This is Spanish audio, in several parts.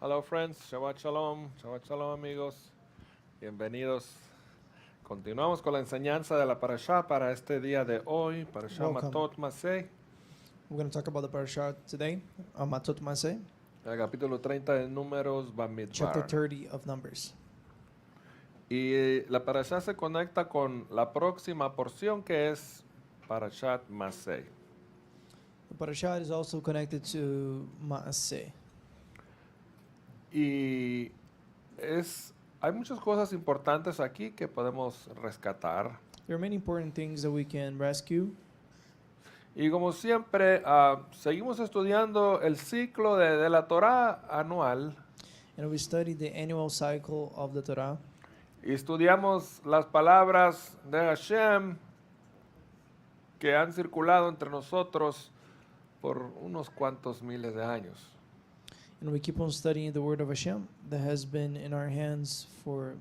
Hello friends, Shabbat Shalom amigos, bienvenidos. Continuamos con la enseñanza de la parashá para este día de hoy, parashá Welcome. Matot Masei, We're going to talk about the parasha today, Matot Maseh, el capítulo 30 de Números chapter Bamidbar. 30 of Numbers. Y la parashá se conecta con la próxima porción que es parashat Masei. The parasha is also connected to Maaseh. Y hay muchas cosas importantes aquí que podemos rescatar. There are many important things that we can rescue. Y como siempre, seguimos estudiando el ciclo de la Torá anual And we study the annual cycle of the Torah. y estudiamos las palabras de Hashem que han circulado entre nosotros por unos cuantos miles de años. And we keep on studying the word of Hashem that has been in our hands for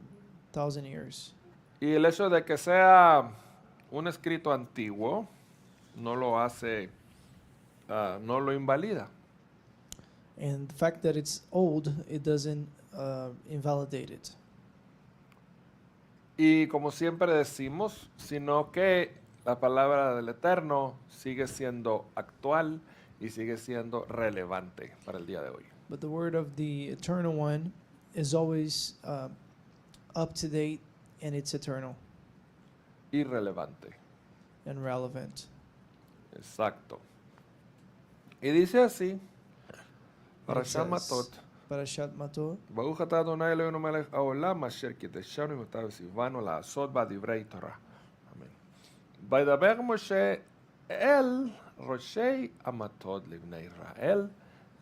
1,000 years. Y el hecho de que sea un escrito antiguo no lo hace, no lo invalida. And the fact that it's old, it doesn't invalidate it. Y como siempre decimos, sino que la palabra del Eterno sigue siendo actual y sigue siendo relevante para el día de hoy. But the word of the Eternal One is always up to date, and it's eternal Irrelevante. and relevant. Exacto. Y dice así, para It says, Shamatot, Parashat Matot, ברוך אתה אדוני אלוהינו מלך העולם אשר קידשנו ומותר וציוונו לעשות בה דברי תורה. אמן. וידבר משה אל ראשי המטות לבני ישראל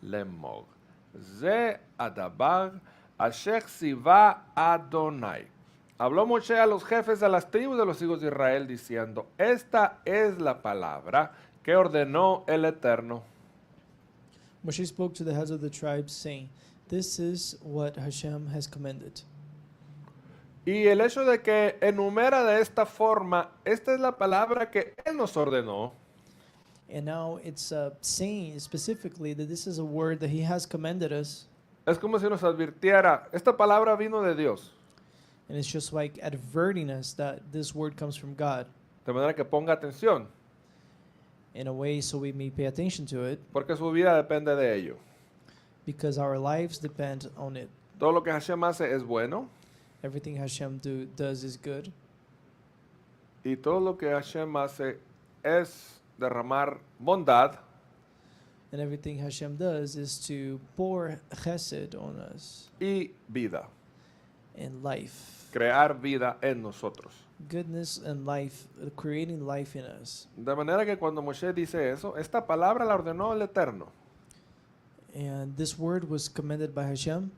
לאמור. זה הדבר אשר ציווה אדוני. Habló Moshe a los jefes de las tribus de los hijos de Israel diciendo, esta es la palabra que ordenó el Eterno. Moshe spoke to the heads of the tribes, saying, "This is what Hashem has commanded." Y el hecho de que enumera de esta forma, esta es la palabra que Él nos ordenó. And now it's saying specifically that this is a word that He has commanded us, Es como si nos advirtiera, esta palabra vino de Dios. and it's just like adverting us that this word comes from God De manera que ponga atención, in a way so we may pay attention to it, porque su vida depende de ello. because our lives depend on it. Todo lo que Hashem hace es bueno, Everything Hashem does is good, y todo lo que Hashem hace es derramar bondad and everything Hashem does is to pour chesed on us y vida, and life. crear vida en nosotros. Goodness and life, creating life in us. De manera que cuando Moshe dice eso, esta palabra la ordenó el Eterno. And this word was commanded by Hashem.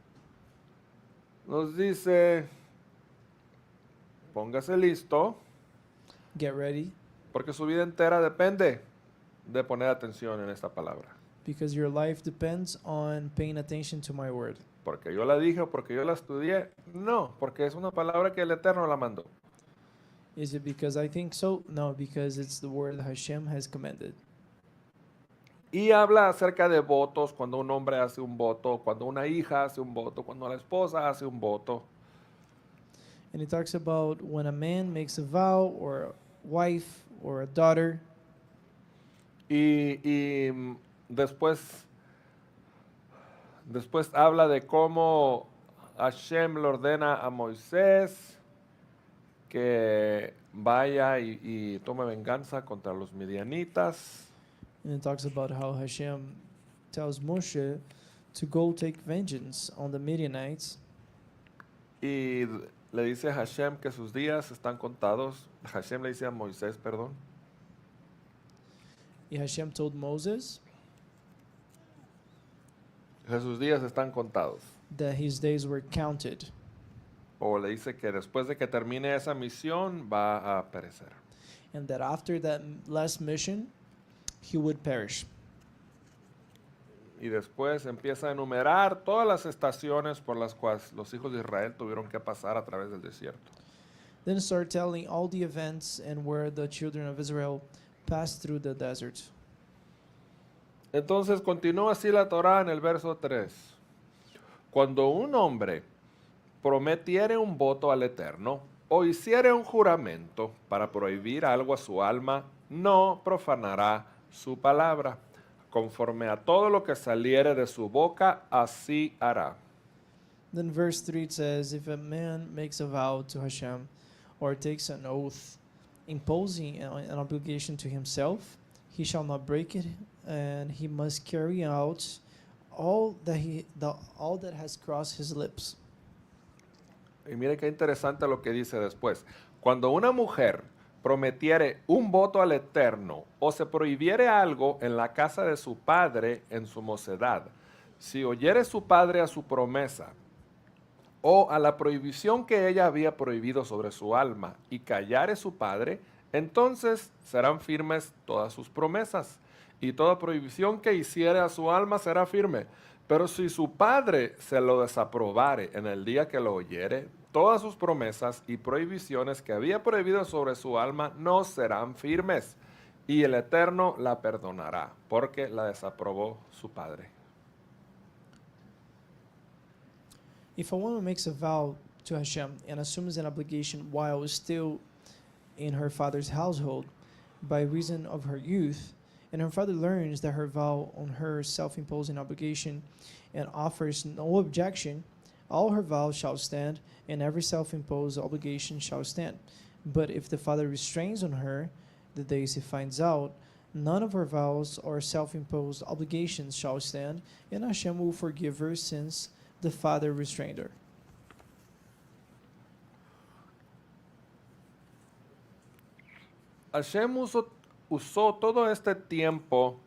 Nos dice, póngase listo, Get ready, porque su vida entera depende de poner atención en esta palabra. because your life depends on paying attention to my word. Porque yo la dije o porque yo la estudié. No, porque es una palabra que el Eterno la mandó. Is it because I think so? No, because it's the word that Hashem has commanded. Y habla acerca de votos, cuando un hombre hace un voto, cuando una hija hace un voto, cuando la esposa hace un voto. And it talks about when a man makes a vow, or a wife, or a daughter. Y después habla de cómo Hashem le ordena a Moisés que vaya y tome venganza contra los midianitas. And it talks about how Hashem tells Moshe to go take vengeance on the Midianites. Y le dice a Hashem que sus días están contados. Hashem le dice a Moisés, perdón, And Hashem told Moses que sus días están contados. that his days were counted, O le dice que después de que termine esa misión va a perecer. and that after that last mission, he would perish. Y después empieza a enumerar todas las estaciones por las cuales los hijos de Israel tuvieron que pasar a través del desierto. Then start telling all the events and where the children of Israel passed through the desert. Entonces continúa así la Torá en el verso 3. cuando un hombre prometiere un voto al Eterno o hiciere un juramento para prohibir algo a su alma, no profanará su palabra. Conforme a todo lo que saliere de su boca, así hará. Then verse 3 it says, if a man makes a vow to Hashem or takes an oath imposing an obligation to himself, he shall not break it, and he must carry out all that has crossed his lips. Y mire qué interesante lo que dice después. Cuando una mujer prometiere un voto al Eterno o se prohibiere algo en la casa de su padre en su mocedad, si oyere su padre a su promesa o a la prohibición que ella había prohibido sobre su alma y callare su padre, entonces serán firmes todas sus promesas y toda prohibición que hiciere a su alma será firme. Pero si su padre se lo desaprobare en el día que lo oyere, todas sus promesas y prohibiciones que había prohibido sobre su alma no serán firmes, y el Eterno la perdonará, porque la desaprobó su padre. If a woman makes a vow to Hashem and assumes an obligation while still in her father's household by reason of her youth, and her father learns that her vow on her self-imposing obligation and offers no objection, all her vows shall stand, and every self-imposed obligation shall stand. But if the father restrains on her, the days he finds out, none of her vows or self-imposed obligations shall stand, and Hashem will forgive her since the father restrained her. Hashem usó todo este tiempo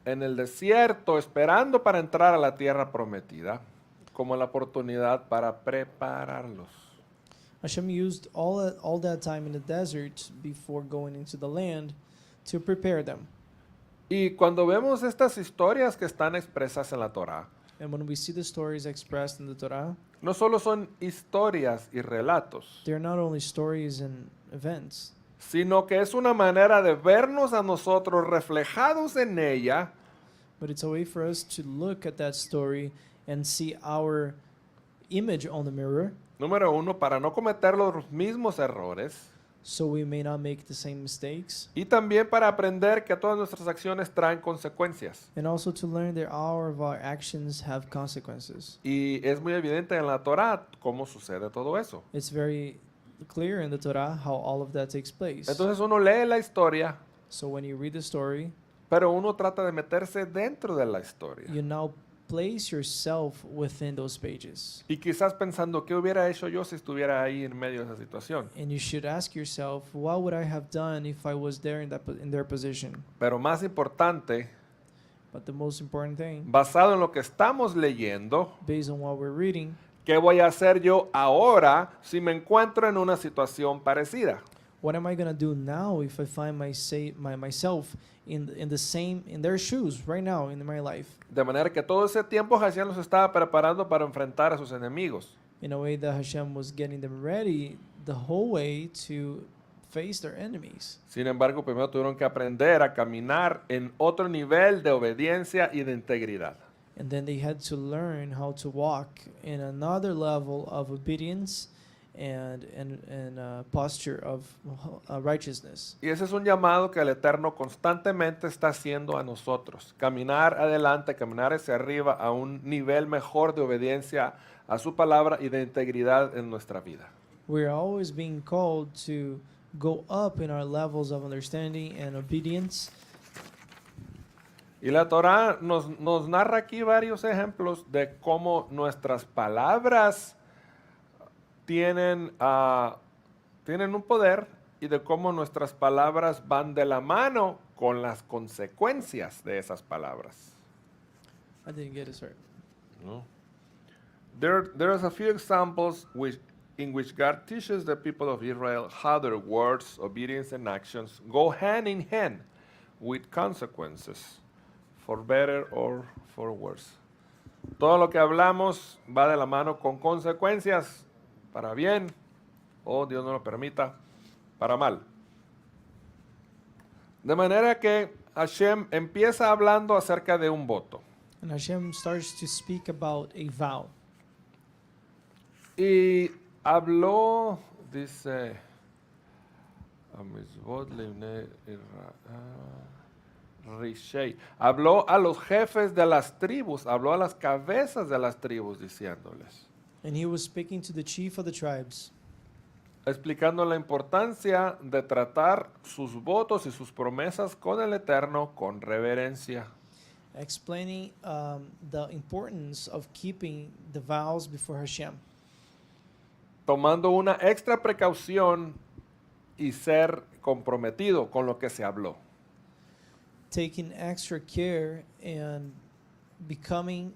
en el desierto esperando para entrar a la tierra prometida como la oportunidad para prepararlos. Hashem used all that time in the desert before going into the land to prepare them. Y cuando vemos estas historias que están expresas en la Torá, And when we see the stories expressed in the Torah, no solo son historias y relatos, they're not only stories and events, sino que es una manera de vernos a nosotros reflejados en ella but it's a way for us to look at that story and see our image on the mirror, número uno, para no cometer los mismos errores so we may not make the same mistakes, y también para aprender que todas nuestras acciones traen consecuencias. and also to learn that all of our actions have consequences. Y es muy evidente en la Torá cómo sucede todo eso. It's very clear in the Torah how all of that takes place. Entonces uno lee la historia, So when you read the story, pero uno trata de meterse dentro de la historia. you now place yourself within those pages. Y quizás pensando, ¿qué hubiera hecho yo si estuviera ahí en medio de esa situación? And you should ask yourself, what would I have done if I was there in their position? Pero más importante, But the most important thing, basado en lo que estamos leyendo, based on what we're reading, ¿qué voy a hacer yo ahora si me encuentro en una situación parecida? what am I gonna do now if I find myself in their shoes right now in my life? De manera que todo ese tiempo Hashem los estaba preparando para enfrentar a sus enemigos. In a way that Hashem was getting them ready the whole way to face their enemies. Sin embargo, primero tuvieron que aprender a caminar en otro nivel de obediencia y de integridad. And then they had to learn how to walk in another level of obedience and posture of righteousness. Y ese es un llamado que el Eterno constantemente está haciendo a nosotros. Caminar adelante, caminar hacia arriba a un nivel mejor de obediencia a su palabra y de integridad en nuestra vida. We're always being called to go up in our levels of understanding and obedience. Y la Torá nos narra aquí varios ejemplos de cómo nuestras palabras tienen un poder y de cómo nuestras palabras van de la mano con las consecuencias de esas palabras. I didn't get it, sorry. ¿No? There's a few examples in which God teaches the people of Israel how their words, obedience, and actions go hand in hand with consequences, for better or for worse. Todo lo que hablamos va de la mano con consecuencias para bien, o Dios no lo permita, para mal. De manera que Hashem empieza hablando acerca de un voto. And Hashem starts to speak about a vow. Y habló, dice, Amizbot Leibnei Rishei. Habló a los jefes de las tribus, habló a las cabezas de las tribus diciéndoles, And he was speaking to the chief of the tribes, explicando la importancia de tratar sus votos y sus promesas con el Eterno con reverencia. explaining the importance of keeping the vows before Hashem, Tomando una extra precaución y ser comprometido con lo que se habló. taking extra care and becoming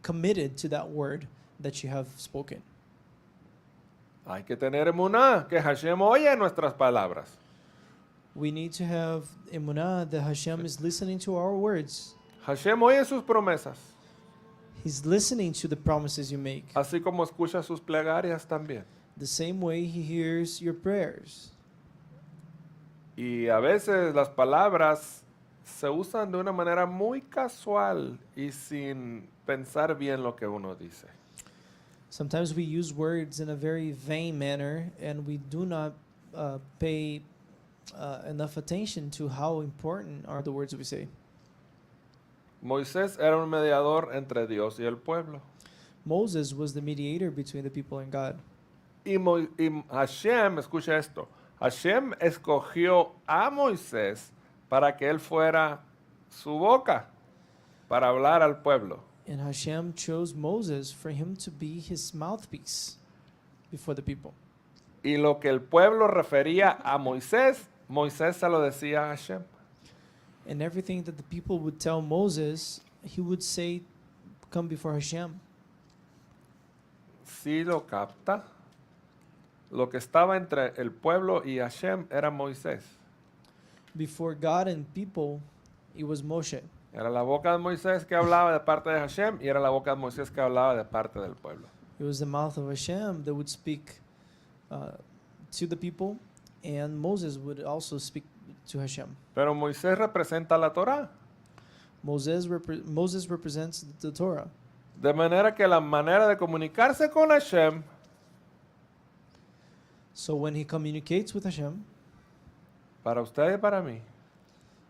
committed to that word that you have spoken. Hay que tener emuná, que Hashem oye nuestras palabras. We need to have emunah that Hashem is listening to our words. Hashem oye sus promesas, He's listening to the promises you make. así como escucha sus plegarias también. The same way he hears your prayers. Y a veces las palabras se usan de una manera muy casual y sin pensar bien lo que uno dice. Sometimes we use words in a very vain manner and we do not pay enough attention to how important are the words we say. Moisés era un mediador entre Dios y el pueblo. Moses was the mediator between the people and God. Y Hashem, escucha esto, Hashem escogió a Moisés para que él fuera su boca para hablar al pueblo. And Hashem chose Moses for him to be his mouthpiece before the people. Y lo que el pueblo refería a Moisés, Moisés se lo decía a Hashem. And everything that the people would tell Moses, he would say, come before Hashem. Si lo capta, lo que estaba entre el pueblo y Hashem era Moisés. Before God and people, it was Moshe. Era la boca de Moisés que hablaba de parte de Hashem y era la boca de Moisés que hablaba de parte del pueblo. It was the mouth of Hashem that would speak to the people, and Moses would also speak to Hashem. Pero Moisés representa la Torá. Moses represents the Torah. De manera que la manera de comunicarse con Hashem So when he communicates with Hashem, para usted y para mí,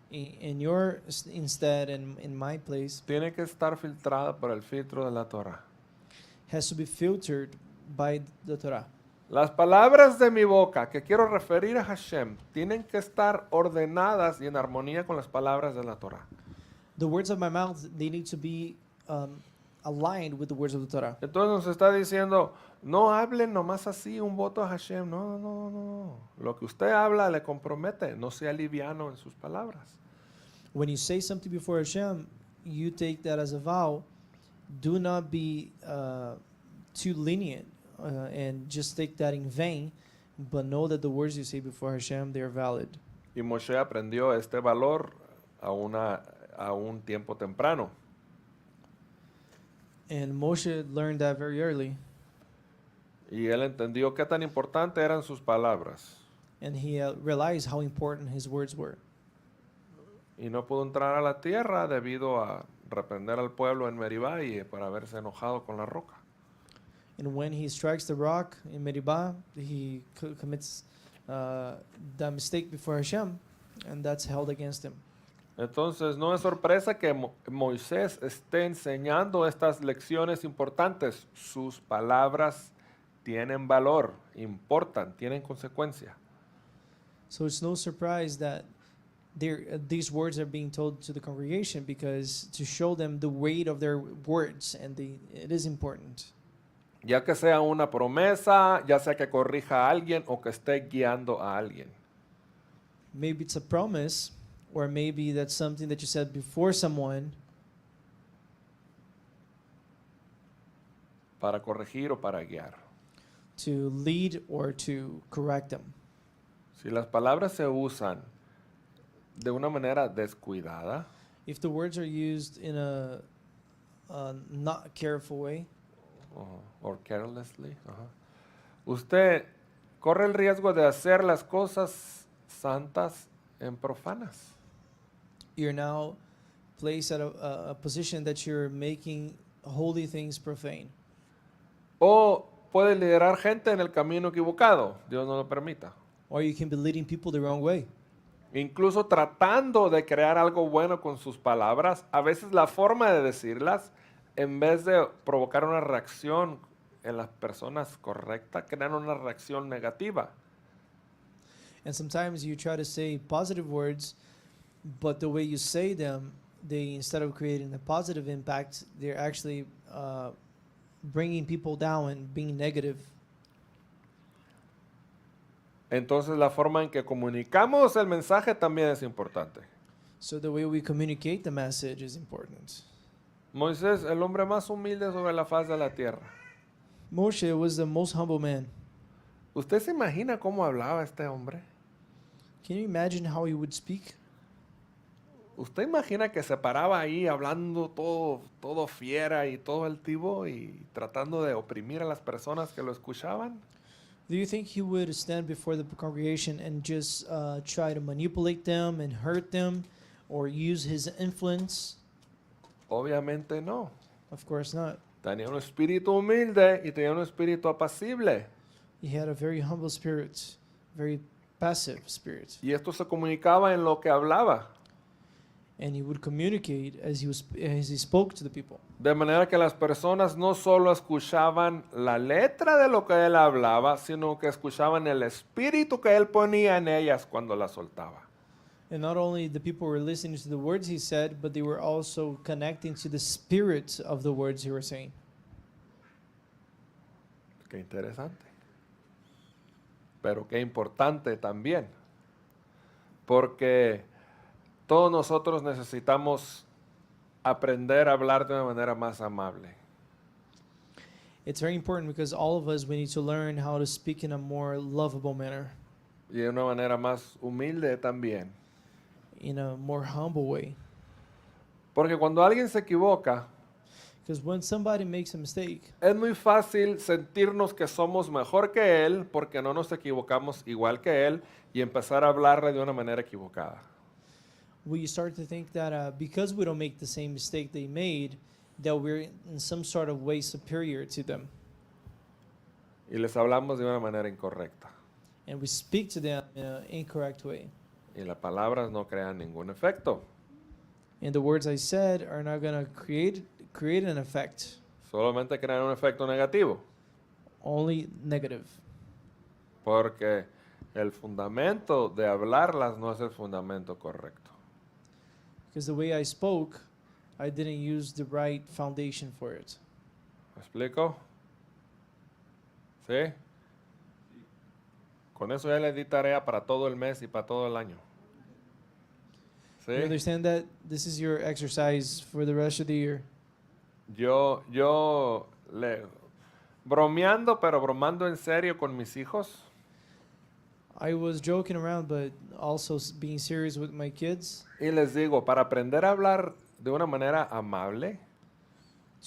in your instead and in my place, tiene que estar filtrada por el filtro de la Torá. has to be filtered by the Torah. Las palabras de mi boca que quiero referir a Hashem tienen que estar ordenadas y en armonía con las palabras de la Torá. The words of my mouth, they need to be aligned with the words of the Torah. Entonces nos está diciendo, no hablen nomás así un voto a Hashem. No, no, no, no. Lo que usted habla le compromete. No sea liviano en sus palabras. When you say something before Hashem, you take that as a vow. Do not be too lenient and just take that in vain, but know that the words you say before Hashem, they are valid. Y Moshe aprendió este valor a un tiempo temprano. And Moshe learned that very early, Y él entendió qué tan importante eran sus palabras. and he realized how important his words were. Y no pudo entrar a la tierra debido a reprender al pueblo en Meribá y para haberse enojado con la roca. And when he strikes the rock in Meribah, he commits that mistake before Hashem, and that's held against him. Entonces no es sorpresa que Moisés esté enseñando estas lecciones importantes. Sus palabras tienen valor, importan, tienen consecuencia. So it's no surprise that these words are being told to the congregation, because to show them the weight of their words, and it is important. Ya que sea una promesa, ya sea que corrija a alguien o que esté guiando a alguien. Maybe it's a promise, or maybe that's something that you said before someone Para corregir o para guiar. to lead or to correct them. Si las palabras se usan de una manera descuidada, If the words are used in a not careful way, or carelessly, usted corre el riesgo de hacer las cosas santas en profanas. you're now placed at a position that you're making holy things profane. O puedes liderar gente en el camino equivocado, Dios no lo permita. Or you can be leading people the wrong way. Incluso tratando de crear algo bueno con sus palabras, a veces la forma de decirlas, en vez de provocar una reacción en las personas correctas, crean una reacción negativa. And sometimes you try to say positive words, but the way you say them, they, instead of creating a positive impact, they're actually bringing people down and being negative. Entonces la forma en que comunicamos el mensaje también es importante. So the way we communicate the message is important. Moisés, el hombre más humilde sobre la faz de la tierra. Moshe was the most humble man. ¿Usted se imagina cómo hablaba este hombre? Can you imagine how he would speak? ¿Usted imagina que se paraba ahí hablando todo fiera y todo altivo y tratando de oprimir a las personas que lo escuchaban? Do you think he would stand before the congregation and just try to manipulate them and hurt them or use his influence? Obviamente no. Of course not. Tenía un espíritu humilde y tenía un espíritu apacible. He had a very humble spirit, very passive spirit. Y esto se comunicaba en lo que hablaba. And he would communicate as he spoke to the people. De manera que las personas no solo escuchaban la letra de lo que él hablaba, sino que escuchaban el espíritu que él ponía en ellas cuando la soltaba. And not only the people were listening to the words he said, but they were also connecting to the spirit of the words he was saying. Qué interesante. Pero qué importante también. Porque todos nosotros necesitamos aprender a hablar de una manera más amable. It's very important because all of us, we need to learn how to speak in a more lovable manner, Y de una manera más humilde también. in a more humble way. Porque cuando alguien se equivoca, Because when somebody makes a mistake, es muy fácil sentirnos que somos mejor que él porque no nos equivocamos igual que él y empezar a hablarle de una manera equivocada. we start to think that because we don't make the same mistake they made, that we're in some sort of way superior to them. Y les hablamos de una manera incorrecta. And we speak to them in an incorrect way. Y las palabras no crean ningún efecto. And the words I said are not going to create an effect, Solamente crean un efecto negativo. only negative. Porque el fundamento de hablarlas no es el fundamento correcto. Because the way I spoke, I didn't use the right foundation for it. ¿Me explico? ¿Sí? Con eso ya le di tarea para todo el mes y para todo el año. You ¿Sí? understand that? This is your exercise for the rest of the year. Bromeando, pero bromando en serio con mis hijos, I was joking around, but also being serious with my kids. y les digo, para aprender a hablar de una manera amable,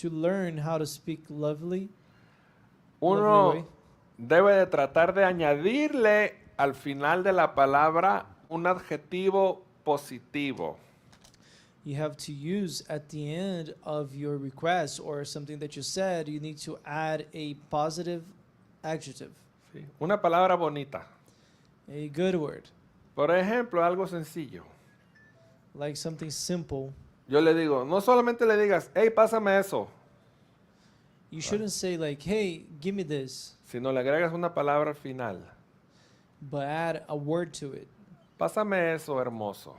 To learn how to speak lovely uno way. debe de tratar de añadirle al final de la palabra un adjetivo positivo. You have to use at the end of your request or something that you said, you need to add a positive adjective, ¿Sí? Una palabra bonita. a good word, Por ejemplo, algo sencillo. like something simple. Yo le digo, no solamente le digas, hey, pásame eso, You shouldn't say like, hey, give me this, sino le agregas una palabra al final. but add a word to it. Pásame eso, hermoso.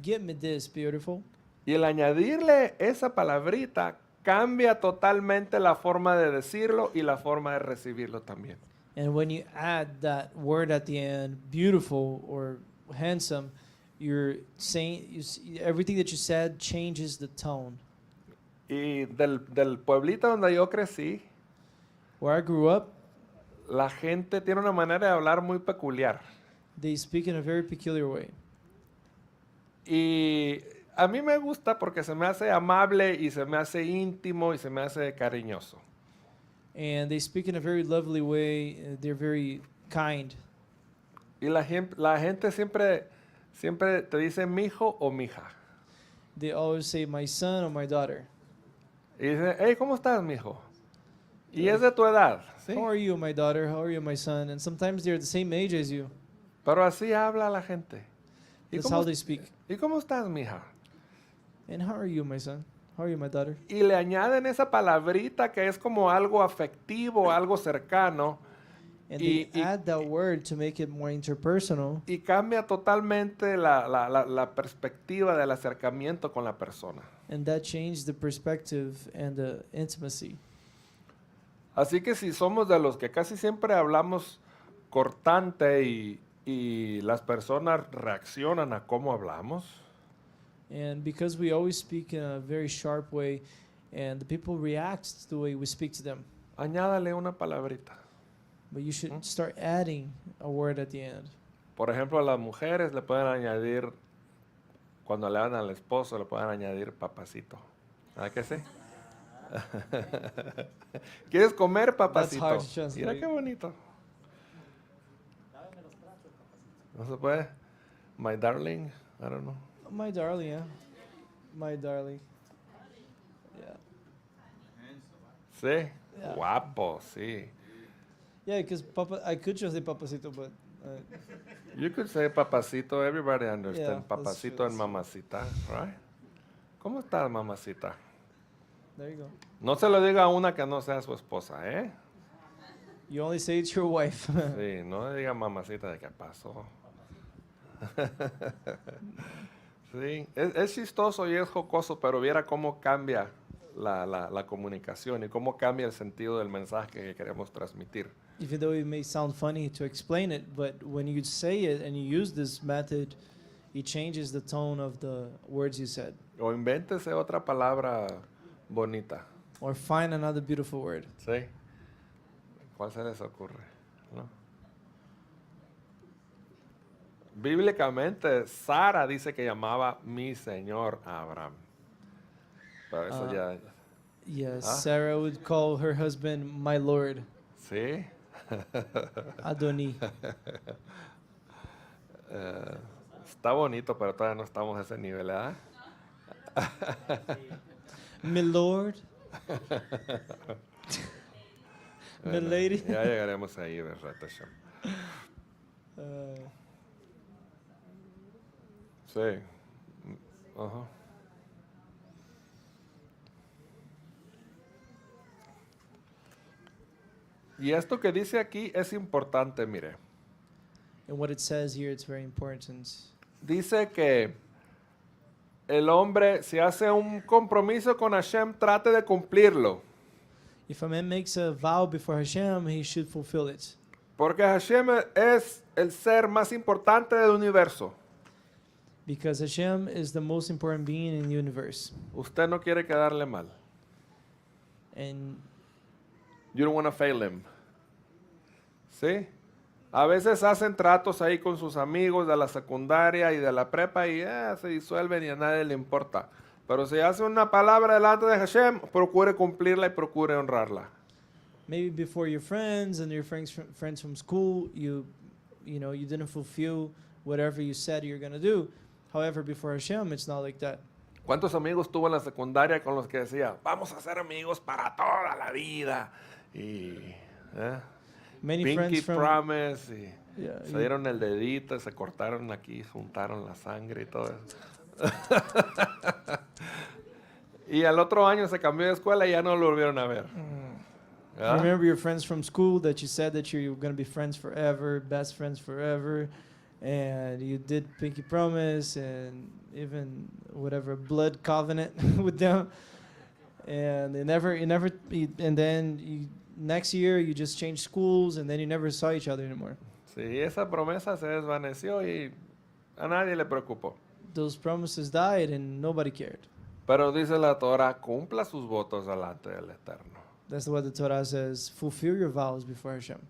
Give me this, beautiful. Y el añadirle esa palabrita cambia totalmente la forma de decirlo y la forma de recibirlo también. And when you add that word at the end, beautiful or handsome, you're saying everything that you said changes the tone. Y del pueblito donde yo crecí, Where I grew up, la gente tiene una manera de hablar muy peculiar. they speak in a very peculiar way. Y a mí me gusta porque se me hace amable y se me hace íntimo y se me hace cariñoso. And they speak in a very lovely way. They're very kind. Y la gente siempre te dice mijo o mija. they always say my son or my daughter. Y dice, hey, ¿cómo estás, mijo? Y es de tu edad, ¿sí? How are you, my daughter? How are you, my son? And sometimes they're the same age as you. Pero así habla la gente. That's how they speak. ¿Y cómo estás, mija? And how are you, my son? How are you, my daughter? Y le añaden esa palabrita que es como algo afectivo, algo cercano, And Y- they add that word to make it more interpersonal, y cambia totalmente la perspectiva del acercamiento con la persona. and that changed the perspective and the intimacy. Así que si somos de los que casi siempre hablamos cortante y las personas reaccionan a cómo hablamos, And because we always speak in a very sharp way, and the people react to the way we speak to them, añádale una palabrita. but you should start adding a word at the end. Por ejemplo, a las mujeres le pueden añadir, cuando le dan al esposo, le pueden añadir papacito. ¿A qué sí? ¿Quieres comer, papacito? hard to translate. Mira qué bonito. ¿No se puede? My darling, I don't know. My darling, yeah. My darling. Yeah. Sí, Yeah. guapo, sí. Yeah, because Papa, I could just say Papacito, but You could say papacito, everybody Yeah, understands that's papacito true, and mamacita, right? ¿Cómo estás, mamacita? there you go. No se lo diga a una que no sea su esposa, ¿eh? You only say it to your wife. Sí, no le diga mamacita de qué pasó. Sí, es chistoso y es jocoso, pero viera cómo cambia la comunicación y cómo cambia el sentido del mensaje que queremos transmitir. Even though it may sound funny to explain it, but when you say it and you use this method, it changes the tone of the words you said. O invéntese otra palabra bonita, Or find another beautiful word. ¿sí? ¿Cuál se les ocurre? ¿No? Bíblicamente, Sara dice que llamaba mi señor a Abraham. Pero eso Ah. ya, Yes, Ah. Sarah would call her husband my lord, ¿sí? Adoni. Está bonito, pero todavía no estamos a ese nivel, ¿verdad? My lord. My Bueno, lady. Ya llegaremos ahí, ¿verdad? Tasha? Sí. Ajá. Y esto que dice aquí es importante, mire. And what it says here, it's very important. Dice que el hombre, si hace un compromiso con Hashem, trate de cumplirlo. If a man makes a vow before Hashem, he should fulfill it. Porque Hashem es el ser más importante del universo. Because Hashem is the most important being in the universe. Usted no quiere quedarle mal. And You don't want to fail him. ¿Sí? A veces hacen tratos ahí con sus amigos de la secundaria y de la prepa y se disuelven y a nadie le importa. Pero si hace una palabra delante de Hashem, procure cumplirla y procure honrarla. maybe before your friends and your friends from school, you didn't fulfill whatever you said you're going to do. However, before Hashem, it's not like that. ¿Cuántos amigos tuvo en la secundaria con los que decía, vamos a ser amigos para toda la vida? Y Many Pinky friends from Promise y yeah, se dieron el dedito, se cortaron aquí, juntaron la sangre y todo eso. Y al otro año se cambió de escuela y ya no lo volvieron a ver. ¿Verdad? remember your friends from school that you said that you were going to be friends forever, best friends forever, and you did pinky promise and even whatever blood covenant with them, and and then next year you just changed schools and then you never saw each other anymore. Sí, esa promesa se desvaneció y a nadie le preocupó. Those promises died and nobody cared. Pero dice la Torah, cumpla sus votos delante del Eterno. That's what the Torah says. Fulfill your vows before Hashem.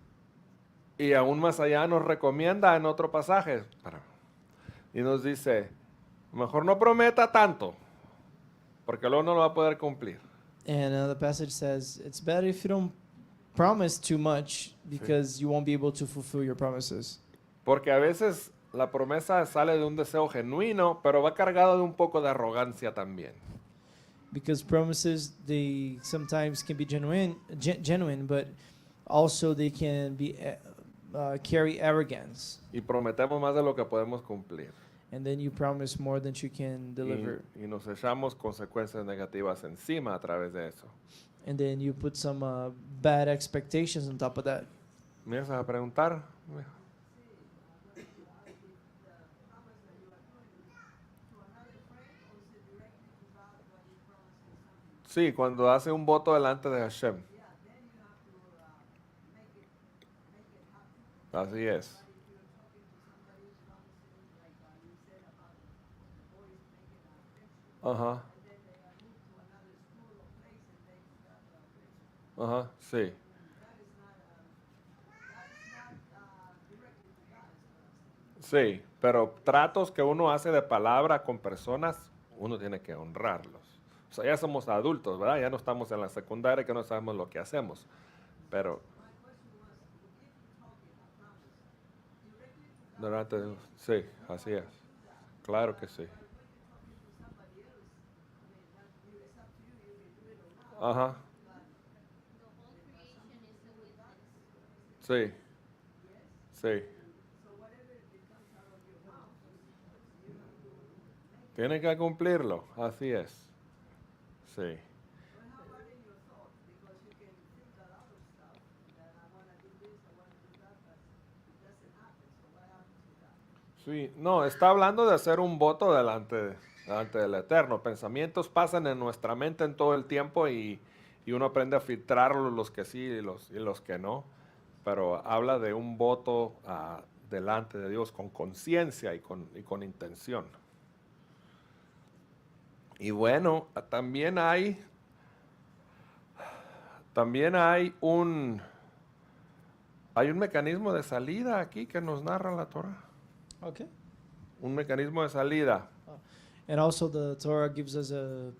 Y aún más allá nos recomienda en otro pasaje. Y nos dice, mejor no prometa tanto, porque luego no lo va a poder cumplir. And the passage says it's better if you don't promise too much because you won't be able to fulfill your promises. Porque a veces La promesa sale de un deseo genuino, pero va cargado de un poco de arrogancia también. Because promises, they sometimes can be genuine, but also they can be carry arrogance. Y prometemos más de lo que podemos cumplir. And then you promise more than you can deliver. Y nos echamos consecuencias negativas encima a través de eso. And then you put some bad expectations on top of that. ¿Me vas a preguntar? Sí, cuando hace un voto delante de Hashem. Así es. Ajá. Ajá, sí. Sí, pero tratos que uno hace de palabra con personas, uno tiene que honrarlos. O sea, ya somos adultos, ¿verdad? Ya no estamos en la secundaria que no sabemos lo que hacemos. Pero sí, así es. Claro que sí. Ajá. Sí. Sí. Tiene que cumplirlo, así es. Sí. Sí, no, está hablando de hacer un voto delante del Eterno. Pensamientos pasan en nuestra mente en todo el tiempo y uno aprende a filtrarlos, los que sí y los que no. Pero habla de un voto delante de Dios con conciencia y con intención. Y bueno, también hay un mecanismo de salida aquí que nos narra la Torah. Okay. Un mecanismo de salida. And also the Torah gives us A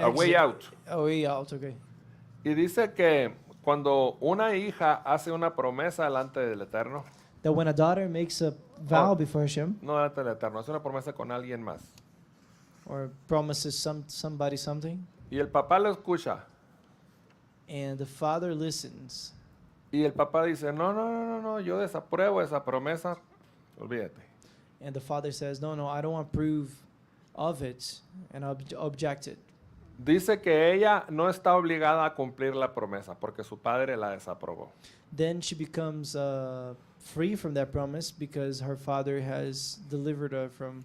way out. A way out, okay. Y dice que cuando una hija hace una promesa delante del Eterno, That when a daughter makes a vow Oh. before Hashem no delante del Eterno, hace una promesa con alguien más. or promises somebody something, Y el papá lo escucha. and the father listens, Y el papá dice, no, yo desapruebo esa promesa. Olvídate. and the father says, no, I don't approve of it, and object it. Dice que ella no está obligada a cumplir la promesa porque su padre la desaprobó. Then she becomes free from that promise because her father has delivered her from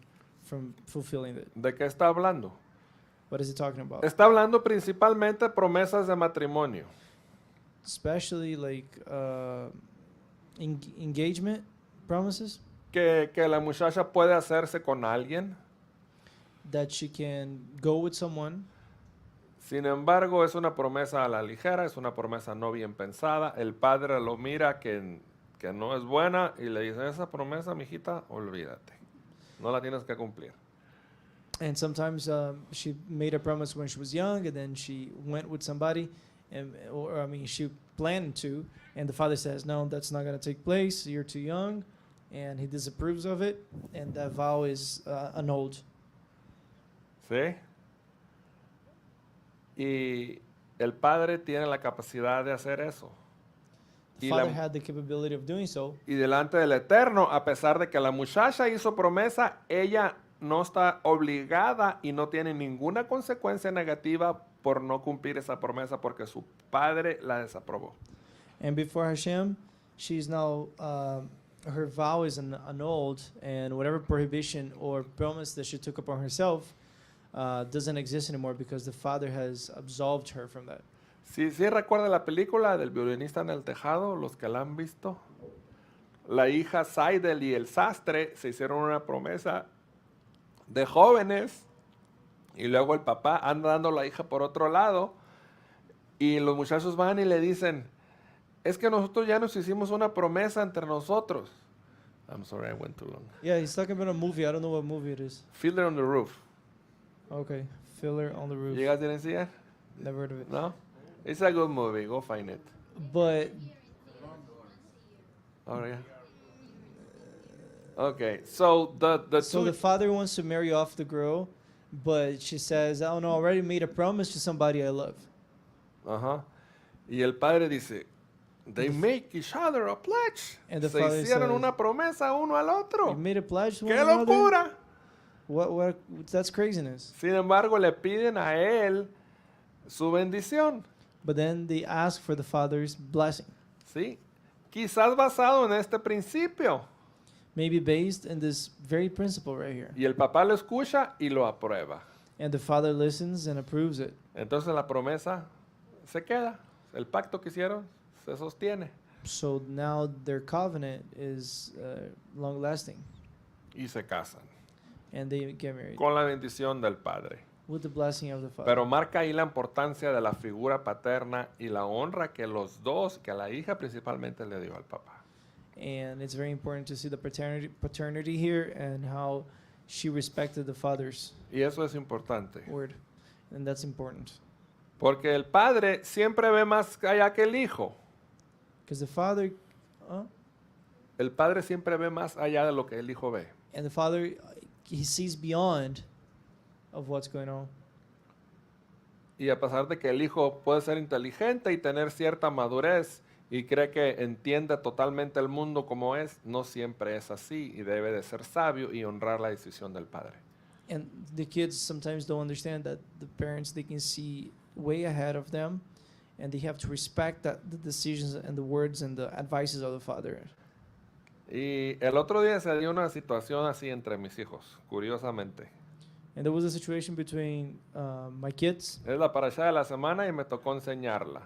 fulfilling it. ¿De qué está hablando? What is he talking about? Está hablando principalmente de promesas de matrimonio. Especially like engagement promises Que la muchacha puede hacerse con alguien. that she can go with someone. Sin embargo, es una promesa a la ligera, es una promesa no bien pensada. El padre lo mira que no es buena y le dice, esa promesa, mijita, olvídate. No la tienes que cumplir. And sometimes she made a promise when she was young, and then she went with somebody, she planned to, and the father says, no, that's not going to take place. You're too young, and he disapproves of it, and that vow is annulled. ¿Sí? Y el padre tiene la capacidad de hacer eso. The Y father had the capability of doing so, Y delante del Eterno, a pesar de que la muchacha hizo promesa, ella no está obligada y no tiene ninguna consecuencia negativa por no cumplir esa promesa porque su padre la desaprobó. and before Hashem, she's now her vow is annulled, and whatever prohibition or promise that she took upon herself doesn't exist anymore because the father has absolved her from that. Sí recuerda la película del violinista en el tejado, los que la han visto. La hija Seidel y el sastre se hicieron una promesa de jóvenes y luego el papá anda dando a la hija por otro lado y los muchachos van y le dicen, es que nosotros ya nos hicimos una promesa entre nosotros. I'm sorry, I went too long. Yeah, he's talking about a movie. I don't know what movie it is. Fiddler on the Roof. Okay, Filler on the Roof. You guys didn't see it? Never heard of it. No? It's a good movie. Go find it. But Ahora ya. Okay, so the So two, the father wants to marry off the girl, but she says, "Oh no, I already made a promise to somebody I love." ajá. Y el padre dice, they The f- make each other a pledge. And the Se father hicieron says, una promesa uno al "You otro. made a pledge to one ¡Qué another? locura! What? That's craziness." Sin embargo, le piden a él su bendición, But then they ask for the father's blessing, ¿sí? Quizás basado en este principio. maybe based in this very principle right here. Y el papá lo escucha y lo aprueba. And the father listens and approves it. Entonces la promesa se queda. El pacto que hicieron se sostiene. So now their covenant is long lasting, Y se casan. and they get married Con la bendición del padre. with the blessing of the father. Pero marca ahí la importancia de la figura paterna y la honra que los dos, que a la hija principalmente le dio al papá. And it's very important to see the paternity here and how she respected the father's Y eso es importante. word, and that's important Porque el padre siempre ve más allá que el hijo. because the father, El padre siempre ve más allá de lo que el hijo ve. and the father, he sees beyond of what's going on. Y a pesar de que el hijo puede ser inteligente y tener cierta madurez y cree que entiende totalmente el mundo como es, no siempre es así y debe de ser sabio y honrar la decisión del padre. And the kids sometimes don't understand that the parents, they can see way ahead of them, and they have to respect that the decisions and the words and the advices of the father. Y el otro día se dio una situación así entre mis hijos, curiosamente. And there was a situation between my kids. Es la parashá de la semana y me tocó enseñarla.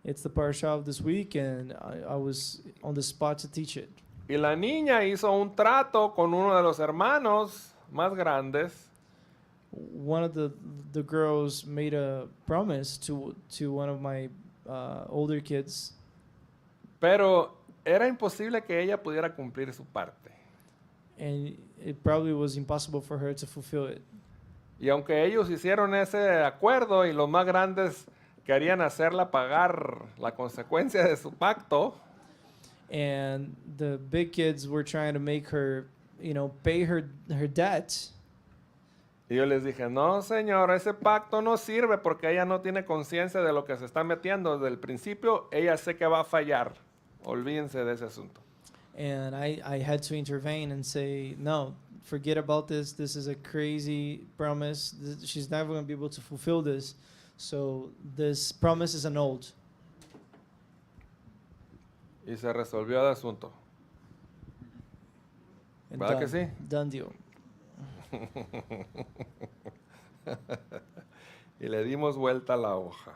It's the parasha of this week, and I was on the spot to teach it. Y la niña hizo un trato con uno de los hermanos más grandes One of the girls made a promise to one of my older kids, pero era imposible que ella pudiera cumplir su parte. and it probably was impossible for her to fulfill it. Y aunque ellos hicieron ese acuerdo y los más grandes querían hacerla pagar la consecuencia de su pacto, And the big kids were trying to make her, pay her debt. y yo les dije, no señor, ese pacto no sirve porque ella no tiene conciencia de lo que se está metiendo. Desde el principio, ella sé que va a fallar. Olvídense de ese asunto. And I had to intervene and say, no, forget about this. This is a crazy promise. She's never going to be able to fulfill this. So this promise is annulled. Y se resolvió el asunto. And ¿Verdad que done, sí? done deal. Y le dimos vuelta a la hoja.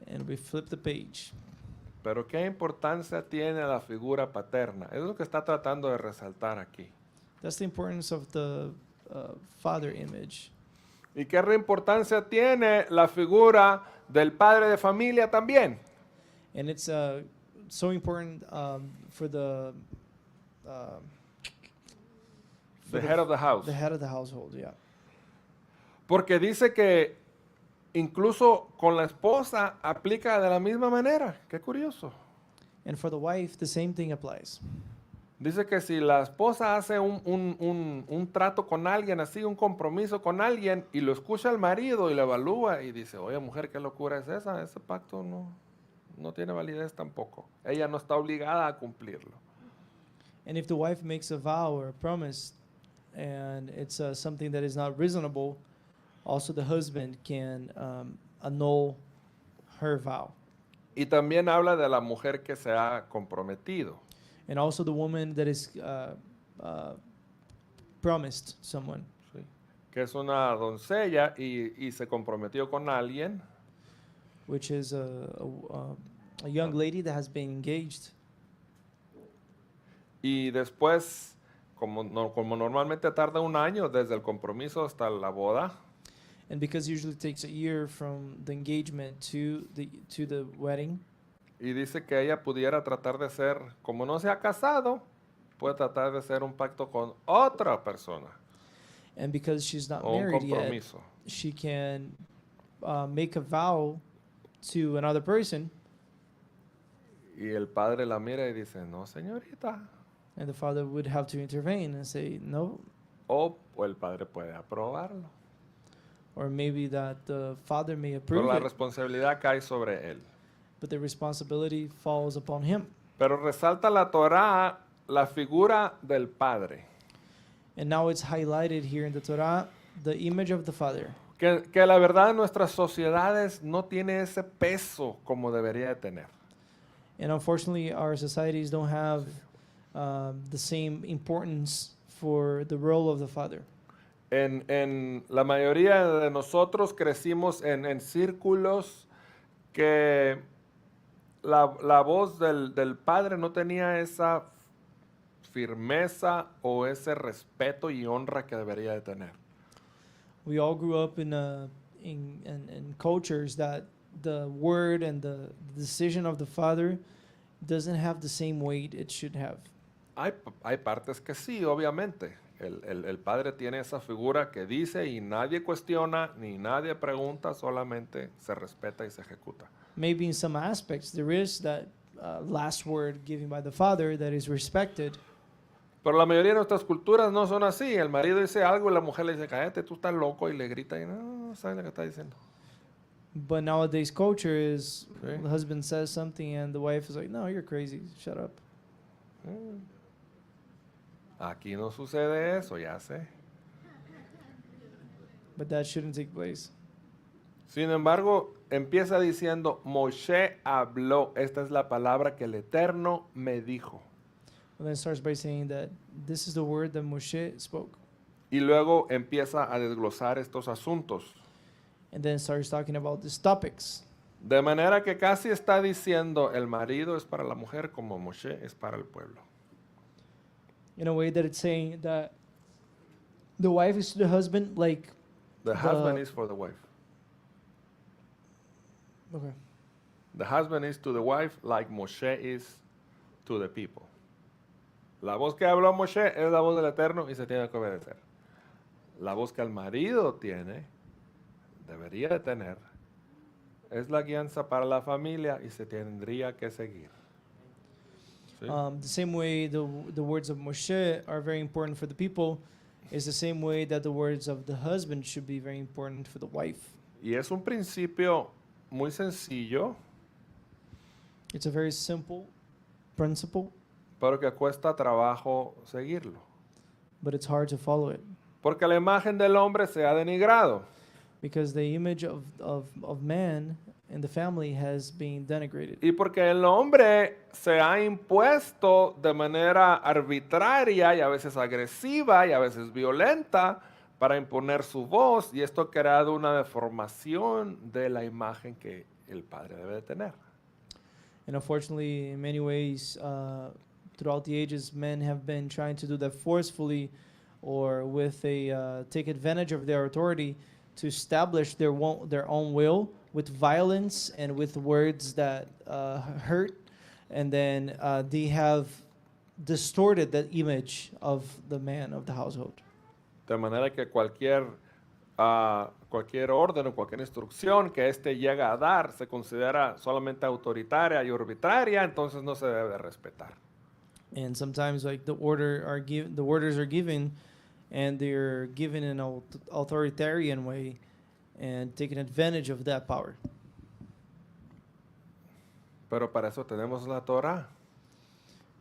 And we flipped the page. Pero ¿qué importancia tiene la figura paterna? Es lo que está tratando de resaltar aquí. That's the importance of the father image. ¿Y qué importancia tiene la figura del padre de familia también? And it's so important for the The head of the house. the head of the household, yeah. Porque dice que incluso con la esposa aplica de la misma manera. Qué curioso. And for the wife, the same thing applies. Dice que si la esposa hace un trato con alguien, así un compromiso con alguien, y lo escucha el marido y lo evalúa y dice, oye mujer, ¿qué locura es esa? Ese pacto no tiene validez tampoco. Ella no está obligada a cumplirlo. And if the wife makes a vow or a promise, and it's something that is not reasonable, also the husband can annul her vow. Y también habla de la mujer que se ha comprometido. And also the woman that is promised someone, ¿Sí? Que es una doncella y se comprometió con alguien. which is a young lady that has been engaged. Y después, como normalmente tarda un año desde el compromiso hasta la boda, And because it usually takes a year from the engagement to the wedding, y dice que ella pudiera tratar de ser, como no se ha casado, puede tratar de hacer un pacto con otra persona and because she's not o un married yet, compromiso. she can, make a vow to another person, Y el padre la mira y dice, no, señorita. And the father would have to intervene and say, no. O el padre puede aprobarlo. Or maybe that the father may Pero approve la it, responsabilidad cae sobre él. but the responsibility falls upon him. Pero resalta la Torá la figura del padre. And now it's highlighted here in the Torah, the image of the father. Que la verdad en nuestras sociedades no tiene ese peso como debería de tener. And unfortunately, our societies don't have the same importance for the role of the father. En la mayoría de nosotros crecimos en círculos que la voz del padre no tenía esa firmeza o ese respeto y honra que debería de tener. We all grew up in cultures that the word and the decision of the father doesn't have the same weight it should have. Hay partes que sí, obviamente. El padre tiene esa figura que dice y nadie cuestiona ni nadie pregunta, solamente se respeta y se ejecuta. Maybe in some aspects there is that last word given by the father that is respected. Pero la mayoría de nuestras culturas no son así. El marido dice algo y la mujer le dice, cállate, tú estás loco, y le grita y no sabe lo que está diciendo. But nowadays culture is Sí. the husband says something and the wife is like, no, you're crazy, shut up. Aquí no sucede eso, ya sé. But that shouldn't take place. Sin embargo, empieza diciendo, Moshe habló. Esta es la palabra que el Eterno me dijo. And then it starts by saying that this is the word that Moshe spoke. Y luego empieza a desglosar estos asuntos. And then starts talking about these topics. De manera que casi está diciendo, el marido es para la mujer como Moshe es para el pueblo. In a way that it's saying that the wife is to the husband like... The husband is for the wife. Okay. The husband is to the wife like Moshe is to the people. La voz que habló Moshe es la voz del Eterno y se tiene que obedecer. La voz que el marido tiene, debería de tener, es la guianza para la familia y se tendría que seguir. ¿Sí? The same way the words of Moshe are very important for the people is the same way that the words of the husband should be very important for the wife. Y es un principio muy sencillo, It's a very simple principle, pero que cuesta trabajo seguirlo. but it's hard to follow it Porque la imagen del hombre se ha denigrado. because the image of man in the family has been denigrated. Y porque el hombre se ha impuesto de manera arbitraria y a veces agresiva y a veces violenta para imponer su voz, y esto ha creado una deformación de la imagen que el padre debe de tener. And unfortunately, in many ways, throughout the ages, men have been trying to do that forcefully or with take advantage of their authority to establish their own will with violence and with words that hurt. And then they have distorted that image of the man of the household. De manera que cualquier orden o cualquier instrucción que éste llega a dar se considera solamente autoritaria y arbitraria, entonces no se debe respetar. And sometimes, like the orders are given, and they're given in an authoritarian way, and taking advantage of that power. Pero para eso tenemos la Torah.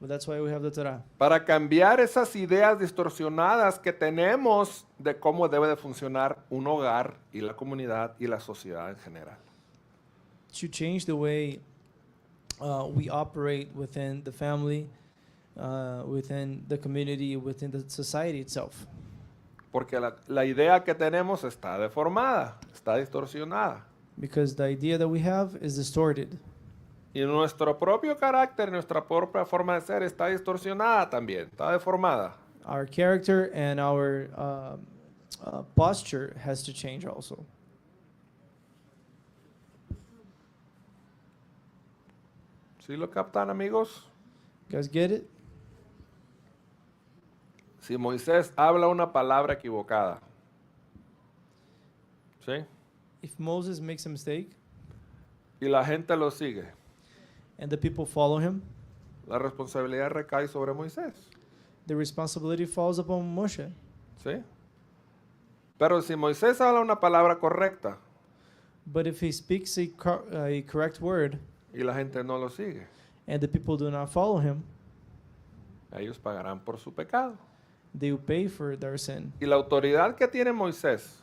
But that's why we have the Torah. Para cambiar esas ideas distorsionadas que tenemos de cómo debe de funcionar un hogar y la comunidad y la sociedad en general. To change the way we operate within the family, within the community, within the society itself. Porque la idea que tenemos está deformada, está distorsionada. Because the idea that we have is distorted. Y nuestro propio carácter, nuestra propia forma de ser está distorsionada también, está deformada. Our character and our posture has to change also. ¿Sí lo captan, amigos? You guys get it? Si Moisés habla una palabra equivocada, ¿sí? If Moses makes a mistake Y la gente lo sigue, and the people follow him, la responsabilidad recae sobre Moisés. the responsibility falls upon Moshe. ¿Sí? Pero si Moisés habla una palabra correcta But if he speaks a correct word y la gente no lo sigue, and the people do not follow him, ellos pagarán por su pecado. they will pay for their sin. Y la autoridad que tiene Moisés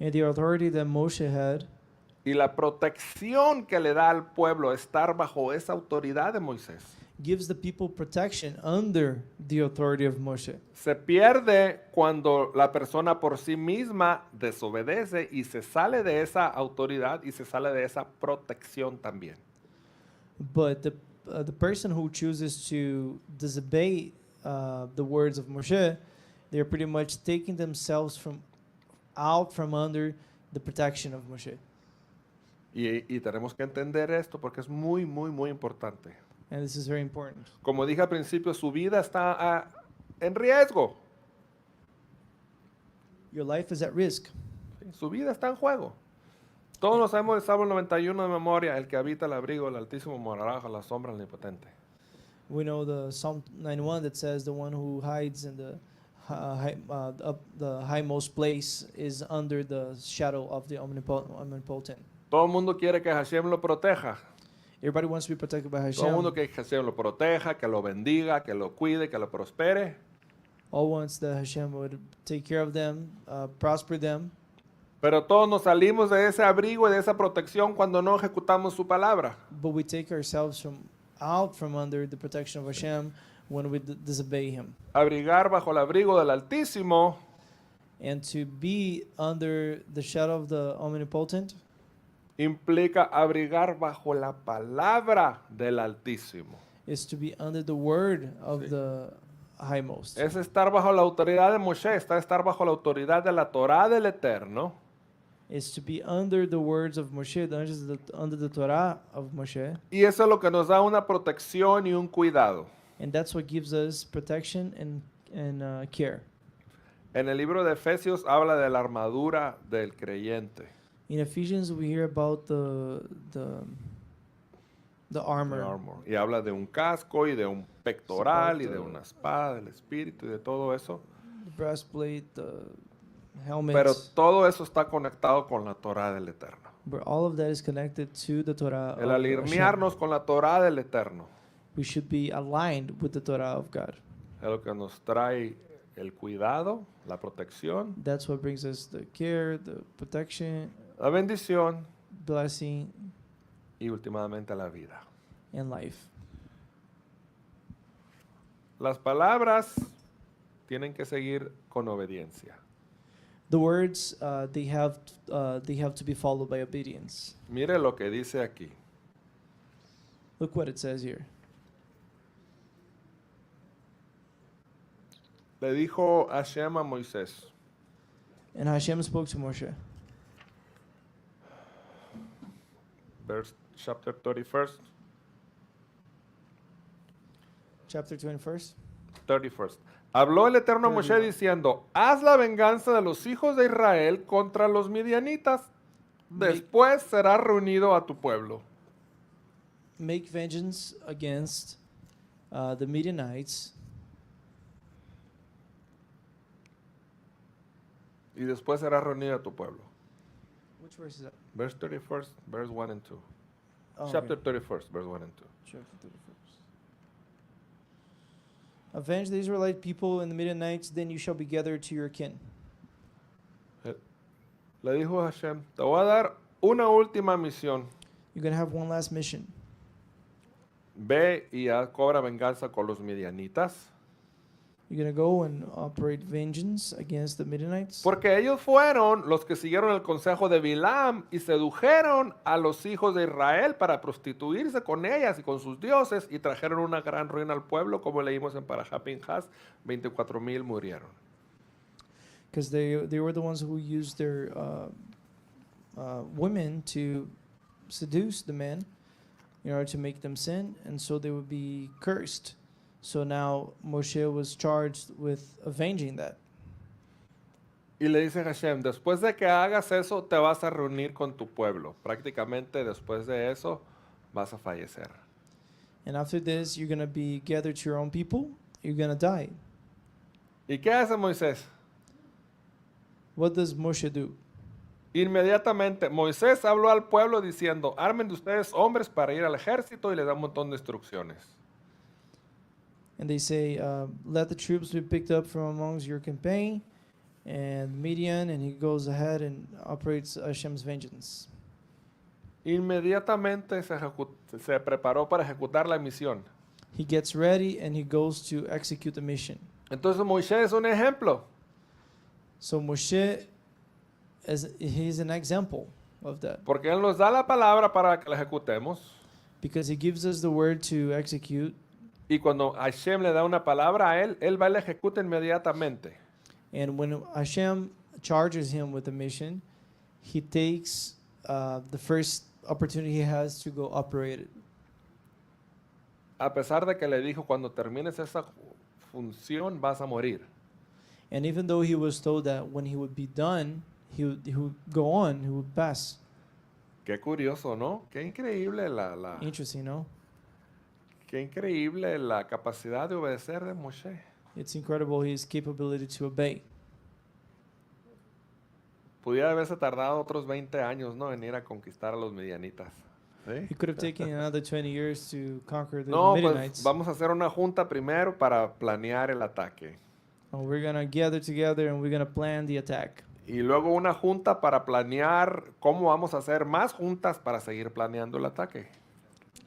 And the authority that Moshe had y la protección que le da al pueblo estar bajo esa autoridad de Moisés gives the people protection under the authority of Moshe. se pierde cuando la persona por sí misma desobedece y se sale de esa autoridad y se sale de esa protección también. But the person who chooses to disobey the words of Moshe, they're pretty much taking themselves out from under the protection of Moshe. Y tenemos que entender esto porque es muy, muy, muy importante. And this is very important. Como dije al principio, su vida está en riesgo. Your life is at risk. ¿Sí? Su vida está en juego. Todos nos sabemos el Salmo 91 de memoria, el que habita el abrigo del Altísimo morará bajo la sombra del Omnipotente. We know the Psalm 91 that says the one who hides in the highmost place is under the shadow of the omnipotent. Todo el mundo quiere que Hashem lo proteja. Everybody wants to be protected by Todo el mundo Hashem. quiere que Hashem lo proteja, que lo bendiga, que lo cuide, que lo prospere. All wants that Hashem would take care of them, prosper them. Pero todos nos salimos de ese abrigo y de esa protección cuando no ejecutamos su palabra. But we take ourselves out from under the protection of Hashem when we disobey Him. Abrigar bajo el abrigo del Altísimo And to be under the shadow of the omnipotent implica abrigar bajo la palabra del Altísimo. is to be under the word of Sí. the highmost. Es estar bajo la autoridad de Moshe, estar bajo la autoridad de la Torah del Eterno. Is to be under the words of Moshe, under the Torah of Moshe. Y eso es lo que nos da una protección y un cuidado. And that's what gives us protection and care. En el libro de Efesios habla de la armadura del creyente. In Ephesians, we hear about the armor. Y habla de un casco y de un pectoral y de una espada del Espíritu y de todo eso. The breastplate, the helmet. Pero todo eso está conectado con la Torah del Eterno. But all of that is connected to the Torah El of alinearnos con la Torah del Eterno We should be aligned with the Torah of God. es lo que nos trae el cuidado, la protección, That's what brings us the care, the protection, la bendición blessing, y últimamente la vida. and life. Las palabras tienen que seguir con obediencia. The words they have to be followed by obedience. Mire lo que dice aquí. Look what it says here. Le dijo Hashem a Moisés, And Hashem spoke to Moshe. chapter 31st, Chapter 21st. 31st. Habló el Eterno a Moshe 31. diciendo, haz la venganza de los hijos de Israel contra los midianitas. Después será reunido a tu pueblo. Make vengeance against the Midianites, Y después será reunido a tu pueblo. which verse is that? Verse 31st, verse 1 and 2. Oh, Chapter okay. 31st, verse 1 and 2. Chapter 31st. Avenge the Israelite people and the Midianites, then you shall be gathered to your kin. Le dijo Hashem, te voy a dar una última misión. You're going to have one last mission. Ve y cobra venganza con los midianitas. You're going to go and operate vengeance against the Midianites. Porque ellos fueron los que siguieron el consejo de Bilam y sedujeron a los hijos de Israel para prostituirse con ellas y con sus dioses y trajeron una gran ruina al pueblo, como leímos en Parashá Pinhas, 24,000 murieron. Because they were the ones who used their women to seduce the men in order to make them sin, and so they would be cursed. So now Moshe was charged with avenging that. Y le dice Hashem, después de que hagas eso, te vas a reunir con tu pueblo. Prácticamente después de eso, vas a fallecer. And after this, you're going to be gathered to your own people. You're going to die. ¿Y qué hace Moisés? What does Moshe do? Inmediatamente Moisés habló al pueblo diciendo, armen de ustedes hombres para ir al ejército, y les da un montón de instrucciones. And they say, let the troops be picked up from amongst your campaign and Midian, and he goes ahead and operates Hashem's vengeance. Inmediatamente se preparó para ejecutar la misión. He gets ready and he goes to execute the mission. Entonces Moisés es un ejemplo. So Moshe, he's an example of that, Porque Él nos da la palabra para que la ejecutemos. because he gives us the word to execute. Y cuando Hashem le da una palabra a Él, Él va y la ejecuta inmediatamente. And when Hashem charges him with the mission, he takes the first opportunity he has to go operate it. A pesar de que le dijo, cuando termines esa función vas a morir. And even though he was told that when he would be done, he would go on, he would pass. Qué curioso, ¿no? Qué increíble Interesting, no? qué increíble la capacidad de obedecer de Moshe. It's incredible his capability to obey. Pudiera haberse tardado otros 20 años, ¿no? En ir a conquistar a los midianitas. He ¿Sí? could have taken another 20 years to conquer the No, pues Midianites. vamos a hacer una junta primero para planear el ataque. We're going to gather together and we're going to plan the attack. Y luego una junta para planear cómo vamos a hacer más juntas para seguir planeando el ataque.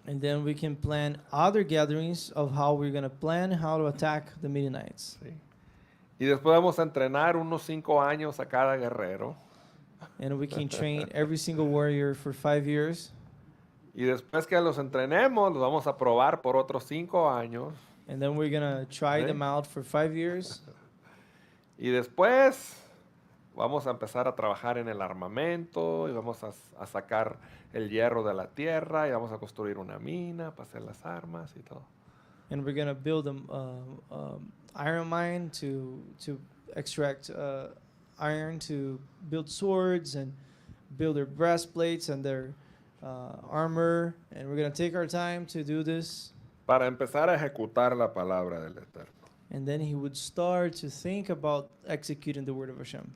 And then we can plan other gatherings of how we're going to plan how to attack the Midianites. ¿Sí? Y después vamos a entrenar unos 5 años a cada guerrero. And we can train every single warrior for 5 years. Y después que los entrenemos, los vamos a probar por otros 5 años. And then we're going to try Okay. them out for 5 years. Y después vamos a empezar a trabajar en el armamento y vamos a sacar el hierro de la tierra y vamos a construir una mina para hacer las armas y todo. And we're going to build an iron mine to extract iron, to build swords and build their breastplates and their armor. And we're going to take our time to do this. Para empezar a ejecutar la palabra del Eterno. And then he would start to think about executing the word of Hashem.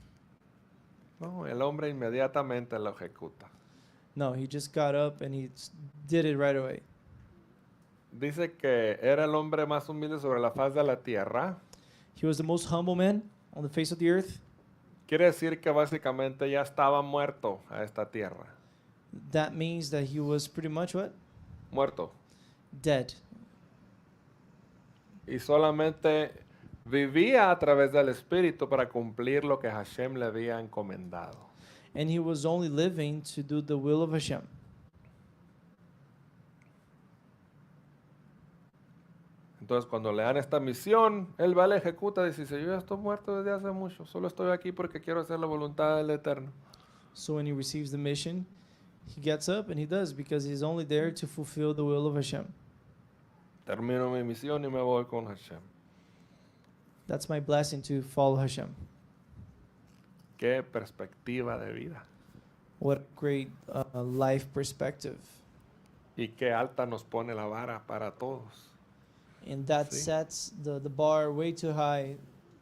No, el hombre inmediatamente lo ejecuta. No, he just got up and he did it right away. Dice que era el hombre más humilde sobre la faz de la tierra. He was the most humble man on the face of the earth. Quiere decir que básicamente ya estaba muerto a esta tierra. That means that he was pretty much what? Muerto. Dead. Y solamente vivía a través del Espíritu para cumplir lo que Hashem le había encomendado. And he was only living to do the will of Hashem. Entonces, cuando le dan esta misión, él va y la ejecuta y dice, yo ya estoy muerto desde hace mucho, solo estoy aquí porque quiero hacer la voluntad del Eterno. So when he receives the mission, he gets up and he does, because he's only there to fulfill the will of Hashem. Termino mi misión y me voy con Hashem. That's my blessing, to follow Hashem. Qué perspectiva de vida. What a great life perspective. Y qué alta nos pone la vara para todos. And that Sí. sets the bar way too high.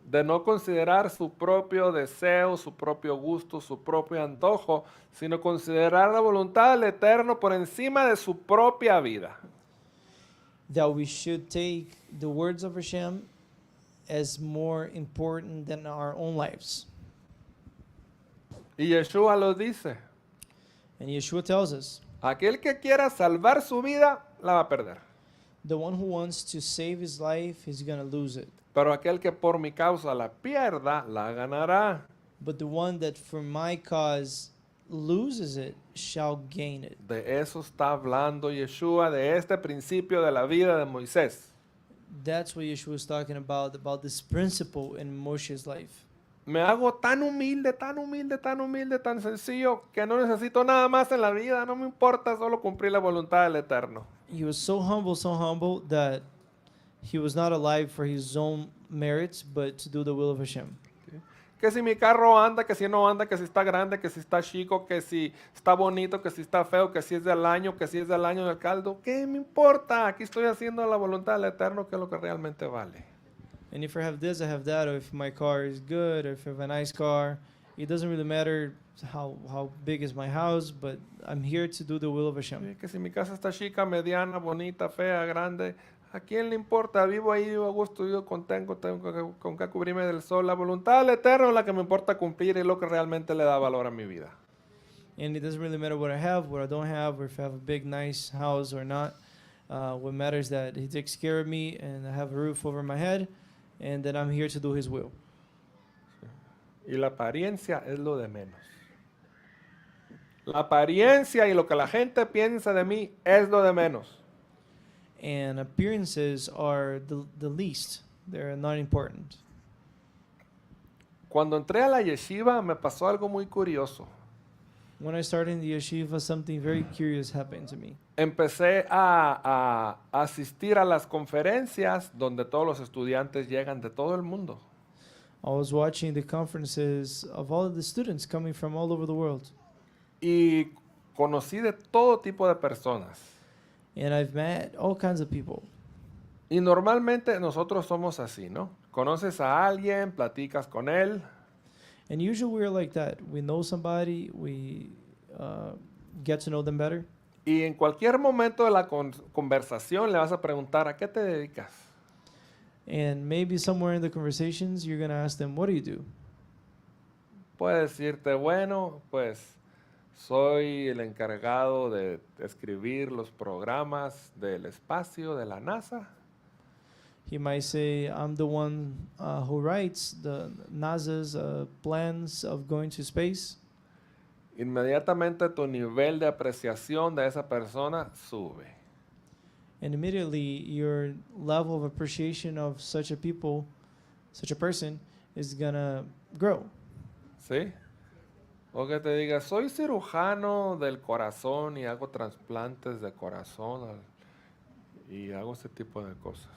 De no considerar su propio deseo, su propio gusto, su propio antojo, sino considerar la voluntad del Eterno por encima de su propia vida. That we should take the words of Hashem as more important than our own lives. Y Yeshua lo dice, And Yeshua tells us, aquel que quiera salvar su vida, la va a perder. the one who wants to save his life, he's going to lose it. Pero aquel que por mi causa la pierda, la ganará. But the one that for my cause loses it shall gain it. De eso está hablando Yeshua, de este principio de la vida de Moisés. That's what Yeshua is talking about this principle in Moshe's life. Me hago tan humilde, tan humilde, tan humilde, tan sencillo, que no necesito nada más en la vida, no me importa, solo cumplir la voluntad del Eterno. He was so humble that he was not alive for his own merits, but to do the will of Hashem. Que si mi carro anda, que si no anda, que si está grande, que si está chico, que si está bonito, que si está feo, que si es del año, que si es del año del caldo. ¿Qué me importa? Aquí estoy haciendo la voluntad del Eterno, que es lo que realmente vale. And if I have this, I have that, or if my car is good, or if I have a nice car, it doesn't really matter how big is my house, but I'm here to do the will of Hashem. Sí, que si mi casa está chica, mediana, bonita, fea, grande, ¿a quién le importa? Vivo ahí, vivo a gusto, vivo contento, tengo con qué cubrirme del sol. La voluntad del Eterno es la que me importa cumplir y es lo que realmente le da valor a mi vida. And it doesn't really matter what I have, what I don't have, or if I have a big, nice house or not. What matters is that He takes care of me and I have a roof over my head, and that I'm here to do His will. Y la apariencia es lo de menos. La apariencia y lo que la gente piensa de mí es lo de menos. And appearances are the least. They're not important. Cuando entré a la yeshiva me pasó algo muy curioso. When I started in the yeshiva, something very curious happened to me. Empecé a asistir a las conferencias donde todos los estudiantes llegan de todo el mundo. I was watching the conferences of all of the students coming from all over the world. Y conocí de todo tipo de personas. And I've met all kinds of people. Y normalmente nosotros somos así, ¿no? Conoces a alguien, platicas con él, And usually we're like that. We know somebody, we get to know them better. y en cualquier momento de la conversación le vas a preguntar, ¿a qué te dedicas? And maybe somewhere in the conversations, you're going to ask them, what do you do? Puede decirte, bueno, pues soy el encargado de escribir los programas del espacio de la NASA. He might say, I'm the one who writes the NASA's plans of going to space. Inmediatamente tu nivel de apreciación de esa persona sube. And immediately your level of appreciation of such a person is going to grow. ¿Sí? O que te diga, soy cirujano del corazón y hago trasplantes de corazón y hago ese tipo de cosas.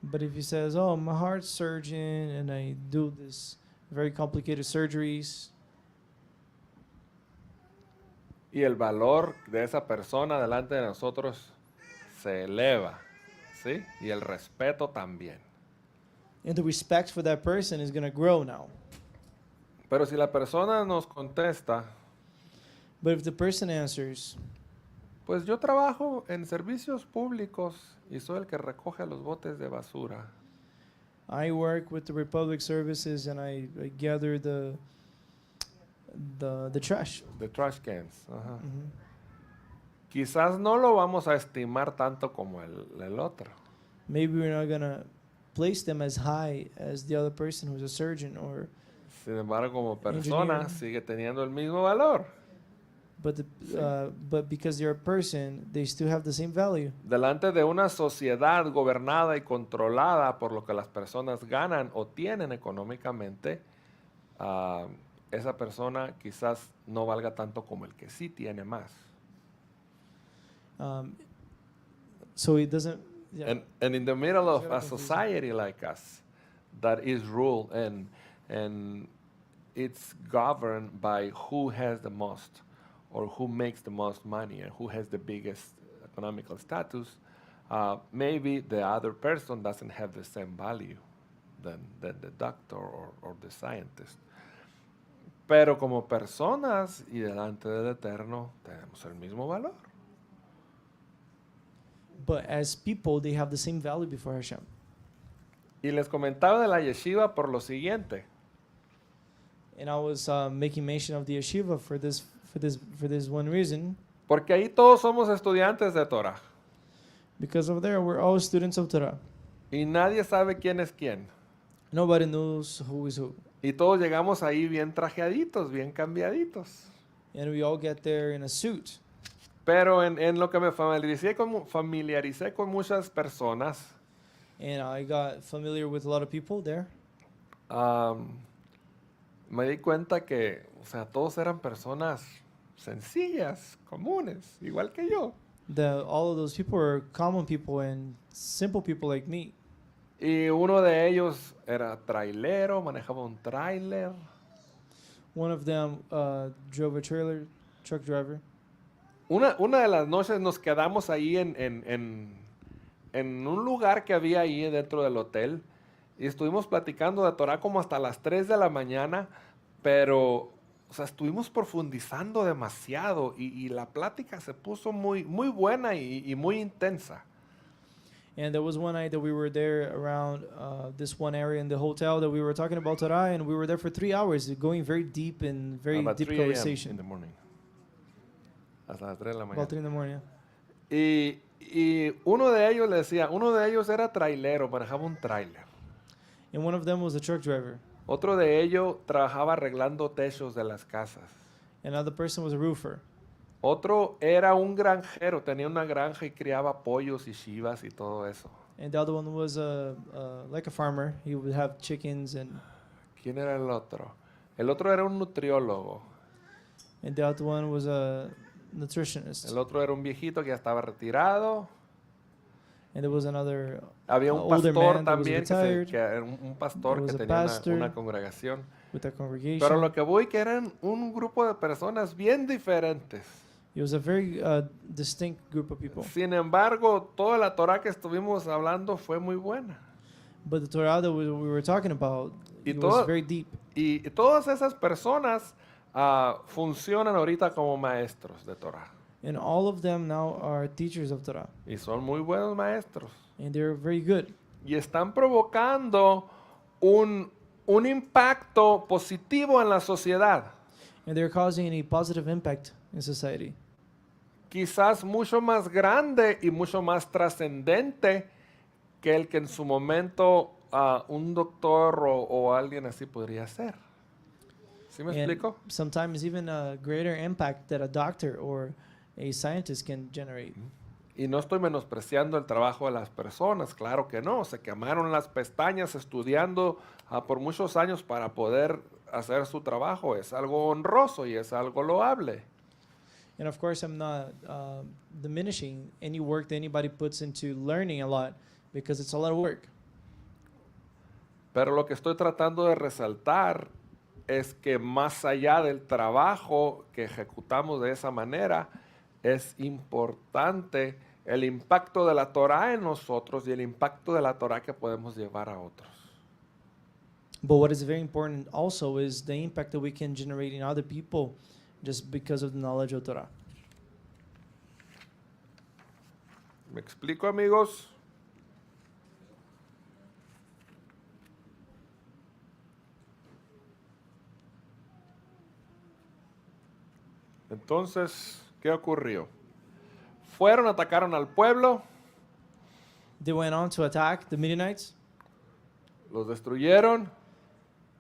But if he says, oh, I'm a heart surgeon and I do this very complicated surgeries, Y el valor de esa persona delante de nosotros se eleva, ¿sí? Y el respeto también. and the respect for that person is going to grow now. Pero si la persona nos contesta, But if the person answers, pues yo trabajo en servicios públicos y soy el que recoge los botes de basura. I work with the Republic Services and I gather the trash. The trash cans. Ajá. Mhm. Quizás no lo vamos a estimar tanto como el otro. Maybe we're not going to place them as high as the other person who's a surgeon, or Sin embargo, como persona Engineer. sigue teniendo el mismo valor. but because they're a person, they still have the same value. Delante de una sociedad gobernada y controlada por lo que las personas ganan o tienen económicamente, esa persona quizás no valga tanto como el que sí tiene más. So it doesn't. Yeah. And in the middle of Era a confuso. society like us that is ruled and it's governed by who has the most or who makes the most money and who has the biggest economical status, maybe the other person doesn't have the same value than the doctor or the scientist. Pero como personas y delante del Eterno tenemos el mismo valor. But as people, they have the same value before Hashem. Y les comentaba de la yeshiva por lo siguiente. And I was making mention of the yeshiva for this one reason, Porque ahí todos somos estudiantes de Torah. because over there we're all students of Torah. Y nadie sabe quién es quién. Nobody knows who is who, Y todos llegamos ahí bien trajeaditos, bien cambiaditos. and we all get there in a suit. Pero en lo que me familiaricé con muchas personas, And I got familiar with a lot of people there. me di cuenta que, o sea, todos eran personas sencillas, comunes, igual que yo. All of those people are common people and simple people like me. Y uno de ellos era trailero, manejaba un trailer. One of them drove a trailer, truck driver. Una de las noches nos quedamos ahí en un lugar que había ahí dentro del hotel y estuvimos platicando de Torah como hasta las 3 de la mañana, pero o sea, estuvimos profundizando demasiado y la plática se puso muy buena y muy intensa. And there was one night that we were there around this one area in the hotel that we were talking about Torah, and we were there for 3 hours, going very deep and very About deep 3 a.m. in conversation. the morning. Hasta las 3 de la About mañana. 3 in the morning. Y uno de ellos le decía, uno de ellos era trailero, manejaba un trailer. And one of them was a truck driver. Otro de ellos trabajaba arreglando techos de las casas. Another person was a roofer. Otro era un granjero, tenía una granja y criaba pollos y chivas y todo eso. And the other one was like a farmer. He would have chickens, and ¿Quién era el otro? El otro era un nutriólogo. the other one was a nutritionist. El otro era un viejito que ya estaba retirado. And there was another Había un older pastor man that was también, retired. que era un pastor There que was a tenía pastor. una congregación. with a congregation. Pero lo que voy que eran un grupo de personas bien diferentes. It was a very distinct group of people. Sin embargo, toda la Torah que estuvimos hablando fue muy buena. But the Torah that we were talking about, Y it todo- was very deep. Y todas esas personas funcionan ahorita como maestros de Torah. And all of them now are teachers of Torah. Y son muy buenos maestros. And they're very good. Y están provocando un impacto positivo en la sociedad. And they're causing a positive impact in society. Quizás mucho más grande y mucho más trascendente que el que en su momento un doctor o alguien así podría hacer. ¿Sí me And explico? sometimes even a greater impact that a doctor or a scientist can generate. Y no estoy menospreciando el trabajo de las personas, claro que no. Se quemaron las pestañas estudiando por muchos años para poder hacer su trabajo. Es algo honroso y es algo loable. And of course, I'm not diminishing any work that anybody puts into learning a lot, because it's a lot of work. Pero lo que estoy tratando de resaltar es que más allá del trabajo que ejecutamos de esa manera, es importante el impacto de la Torah en nosotros y el impacto de la Torah que podemos llevar a otros. But what is very important also is the impact that we can generate in other people just because of the knowledge of Torah. ¿Me explico, amigos? Entonces, ¿qué ocurrió? Fueron, atacaron al pueblo, They went on to attack the Midianites. los destruyeron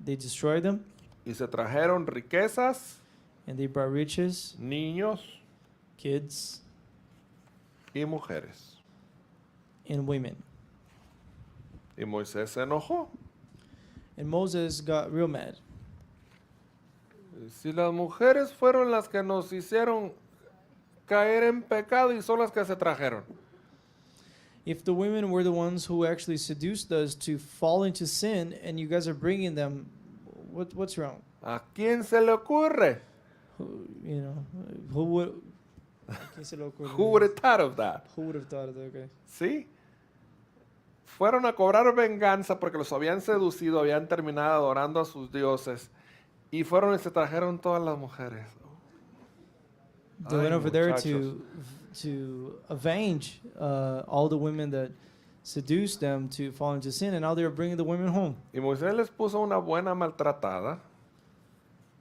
They destroyed them, y se trajeron riquezas, and they brought riches, niños kids, y mujeres. and women. Y Moisés se enojó. And Moses got real mad. Si las mujeres fueron las que nos hicieron caer en pecado y son las que se trajeron. If the women were the ones who actually seduced us to fall into sin, and you guys are bringing them, what's wrong? ¿A quién se le ocurre? You know, who would? ¿Quién se le ocurre? Who would have thought of that? Who would have thought of that? Okay. ¿Sí? Fueron a cobrar venganza porque los habían seducido, habían terminado adorando a sus dioses y fueron y se trajeron todas las mujeres. They went Ay, over there muchachos. to avenge all the women that seduced them to fall into sin, and now they're bringing the women home. Y Moisés les puso una buena maltratada,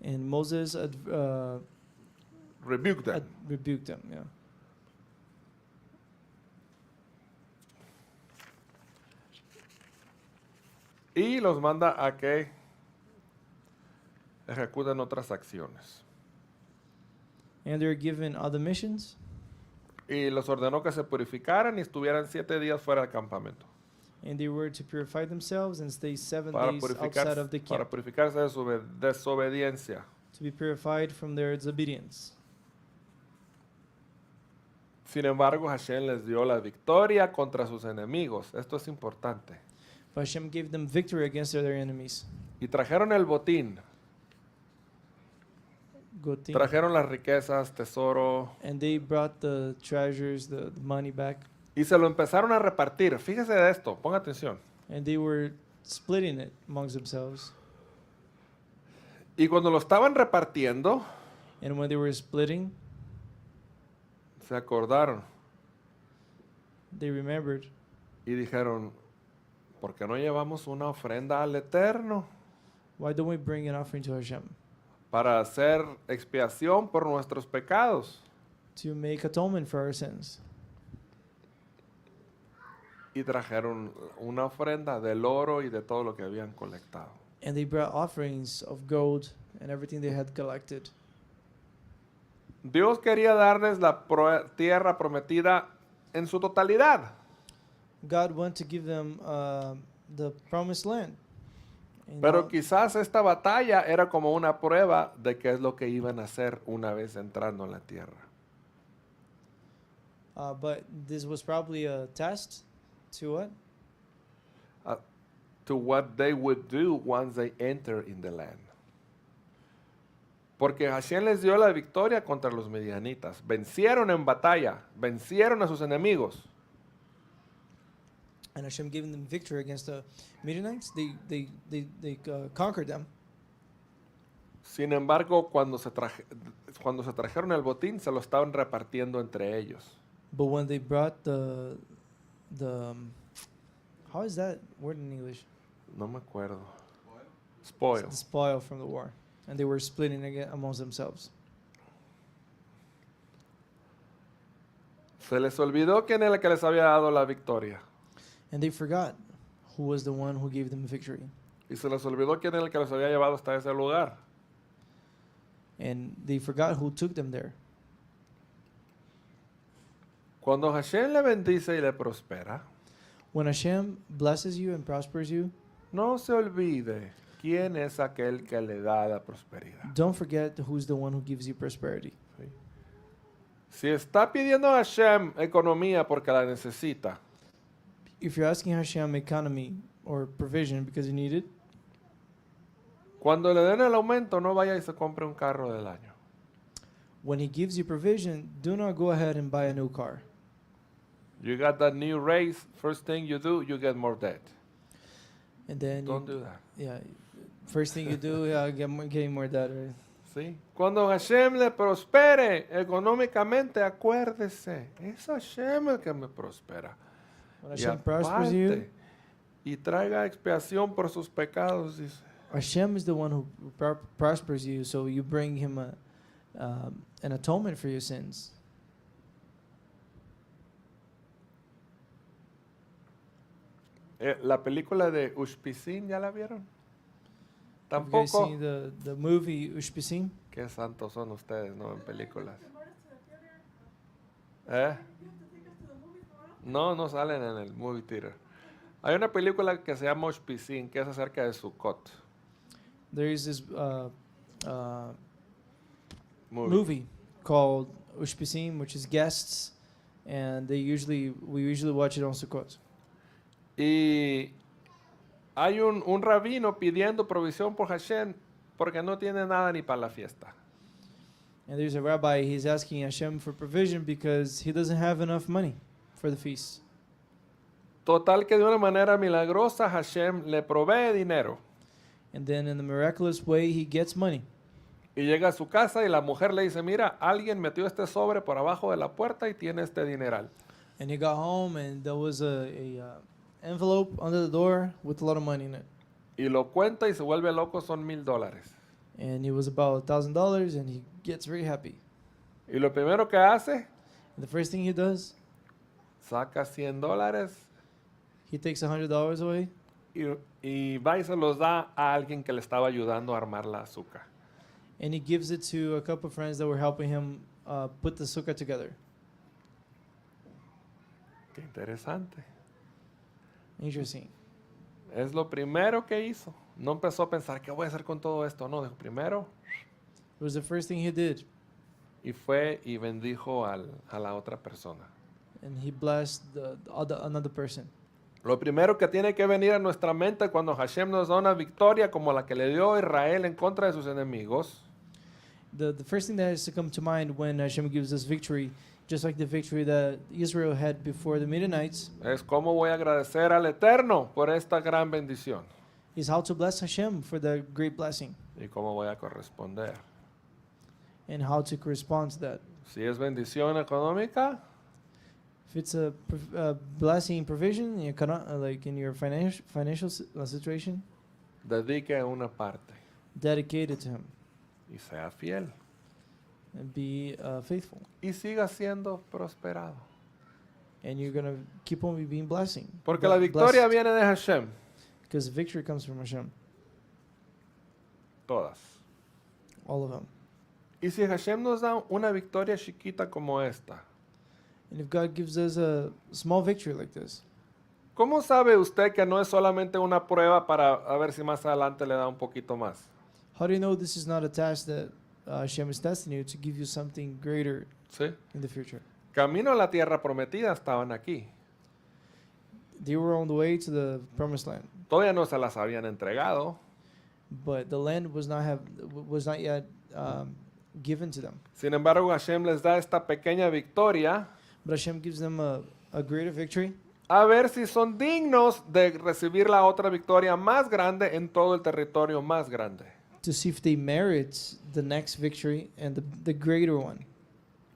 And Moses rebuked them. rebuked them. Yeah. Y los manda a que ejecuten otras acciones. And they're given other missions, Y los ordenó que se purificaran y estuvieran 7 días fuera del campamento. and they were to purify themselves and stay 7 Para days outside of the camp, purificarse de su desobediencia. to be purified from their disobedience. Sin embargo, Hashem les dio la victoria contra sus enemigos. Esto es importante. But Hashem gave them victory against their enemies. y trajeron el botín, Good thing. trajeron las riquezas, tesoro, And they brought the treasures, the money back. y se lo empezaron a repartir. Fíjese de esto, ponga atención. And they were splitting it amongst themselves. Y cuando lo estaban repartiendo, And when they were splitting, se acordaron they remembered, y dijeron, ¿por qué no llevamos una ofrenda al Eterno why don't we bring an offering to Hashem para hacer expiación por nuestros pecados? to make atonement for our sins? Y trajeron una ofrenda del oro y de todo lo que habían colectado. And they brought offerings of gold and everything they had collected. Dios quería darles la tierra prometida en su totalidad. God wanted to give them the promised land. And Pero quizás esta batalla era como una prueba de qué es lo que iban a hacer una vez entrando en la tierra. but this was probably a test to what? To what they would do once they enter in the land. Porque Hashem les dio la victoria contra los medianitas. Vencieron en batalla, vencieron a sus enemigos. And Hashem gave them victory against the Midianites. They conquered them. Sin embargo, cuando se trajeron el botín, se lo estaban repartiendo entre ellos. But when they brought how is that word in English? No me acuerdo. Spoil. The spoil from the war, and they were splitting again amongst themselves. Se les olvidó quién era el que les había dado la victoria. And they forgot who was the one who gave them victory. Y se les olvidó quién era el que los había llevado hasta ese lugar. And they forgot who took them there. Cuando Hashem le bendice y le prospera, When Hashem blesses you and prospers you, no se olvide quién es aquel que le da la prosperidad. don't forget who's the one who gives you prosperity. ¿Sí? Si está pidiendo a Hashem economía porque la necesita, If you're asking Hashem economy or provision because you need it, cuando le den el aumento, no vaya y se compre un carro del año. when He gives you provision, do not go ahead and buy a new car. You got that new raise, first thing you do, you get more debt. And then Don't do that. yeah, first thing you do, yeah, getting more debt. Right? ¿Sí? Cuando Hashem le prospere económicamente, acuérdese, es Hashem el que me prospera. When Y Hashem prospers you, aparte, y traiga expiación por sus pecados, dice. Hashem is the one who prospers you, so you bring Him an atonement for your sins. La película de Ushpisin, ¿ya la vieron? Have you guys Tampoco. seen the movie Ushpisim? Qué santos son ustedes, ¿no? En películas. ¿Eh? No, no salen en el movie theater. Hay una película que se llama Ushpisin, que es acerca de Sukkot. There is this movie called Ushpisim, which is guests, and we usually watch it on Sukkot. Y hay un rabino pidiendo provisión por Hashem porque no tiene nada ni para la fiesta. And there's a rabbi, he's asking Hashem for provision because he doesn't have enough money for the feast. Total que de una manera milagrosa Hashem le provee dinero. And then in the miraculous way, he gets money. Y llega a su casa y la mujer le dice, mira, alguien metió este sobre por abajo de la puerta y tiene este dineral. And he got home and there was a envelope under the door with a lot of money in it. Y lo cuenta y se vuelve loco, son $1,000. And it was about $1,000 and he gets very happy. Y lo primero que hace, And the first thing he does, saca $100 he takes $100 away y va y se los da a alguien que le estaba ayudando a armar la azúcar. and he gives it to a couple of friends that were helping him put the sukkah together. Qué interesante. Interesting. Es lo primero que hizo. No empezó a pensar, ¿qué voy a hacer con todo esto? No, dijo, primero, It was the first thing he did. y fue y bendijo a la otra persona. And he blessed another person. Lo primero que tiene que venir a nuestra mente cuando Hashem nos da una victoria como la que le dio a Israel en contra de sus enemigos, The first thing that has to come to mind when Hashem gives us victory, just like the victory that Israel had before the Midianites, es cómo voy a agradecer al Eterno por esta gran bendición is how to bless Hashem for the great blessing y cómo voy a corresponder. and how to correspond to that. Si es bendición económica, If it's a blessing provision, like in your financial situation, dedique una parte dedicate it to Him y sea fiel and be faithful. y siga siendo prosperado. And you're going to keep on being blessing. Porque la victoria Blessed, viene de Hashem, because victory comes from Hashem, todas. all of them. Y si Hashem nos da una victoria chiquita como esta, And if God gives us a small victory like this, ¿cómo sabe usted que no es solamente una prueba para a ver si más adelante le da un poquito más? how do you know this is not a task that Hashem is testing you to give you something greater ¿Sí? in the future? Camino a la tierra prometida estaban aquí. They were on the way to the promised land, Todavía no se las habían entregado. but the land was not yet given to them. Sin embargo, Hashem les da esta pequeña victoria But Hashem gives them a greater victory a ver si son dignos de recibir la otra victoria más grande en todo el territorio más grande. to see if they merit the next victory and the greater one.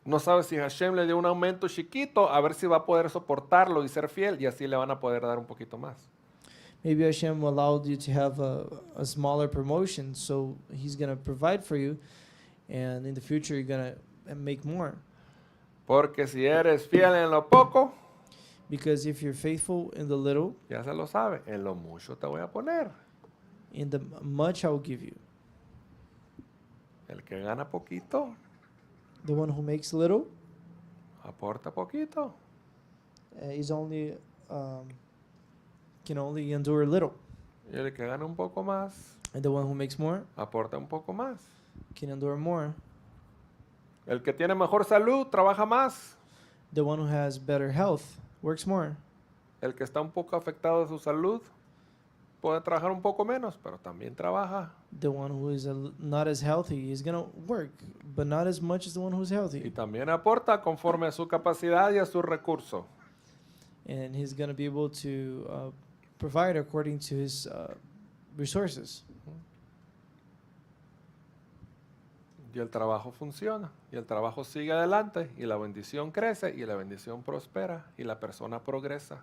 No sabe si Hashem le dio un aumento chiquito, a ver si va a poder soportarlo y ser fiel, y así le van a poder dar un poquito más. Maybe Hashem allowed you to have a smaller promotion, so He's going to provide for you, and in the future you're going to make more. Porque si eres fiel en lo poco, Because if you're faithful in the little, ya se lo sabe, en lo mucho te voy a poner. in the much I will give you. El que gana poquito, The one who makes little aporta poquito. is only can only endure little, Y el que gana un poco más, and the one who makes more aporta un poco más. can endure more. El que tiene mejor salud, trabaja más. The one who has better health works more. El que está un poco afectado de su salud, puede trabajar un poco menos, pero también trabaja. The one who is not as healthy is gonna work, but not as much as the one who's Y healthy, también aporta conforme a su capacidad y a su recurso. and he's gonna be able to provide according to his resources. Y el trabajo funciona, y el trabajo sigue adelante, y la bendición crece, y la bendición prospera, y la persona progresa.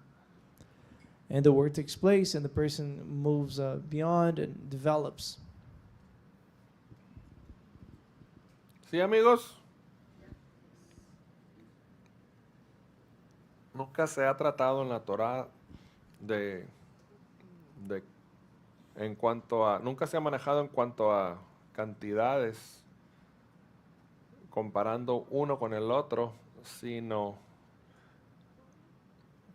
And the work takes place, and the person moves beyond and develops. ¿Sí, amigos? Nunca se ha tratado en la Torah nunca se ha manejado en cuanto a cantidades comparando uno con el otro, sino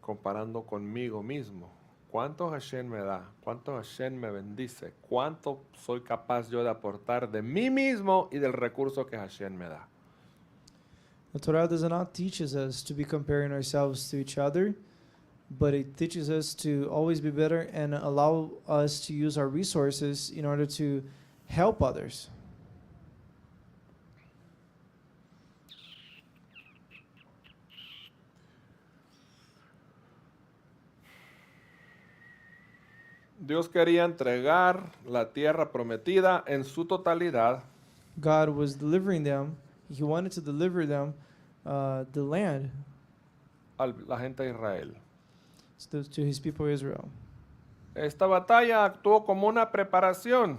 comparando conmigo mismo. ¿Cuánto Hashem me da? ¿Cuánto Hashem me bendice? ¿Cuánto soy capaz yo de aportar de mí mismo y del recurso que Hashem me da? The Torah does not teach us to be comparing ourselves to each other, but it teaches us to always be better and allow us to use our resources in order to help others. Dios quería entregar la tierra prometida en su totalidad God was delivering them. He wanted to deliver them the land a la gente de Israel. to His people Israel. Esta batalla actuó como una preparación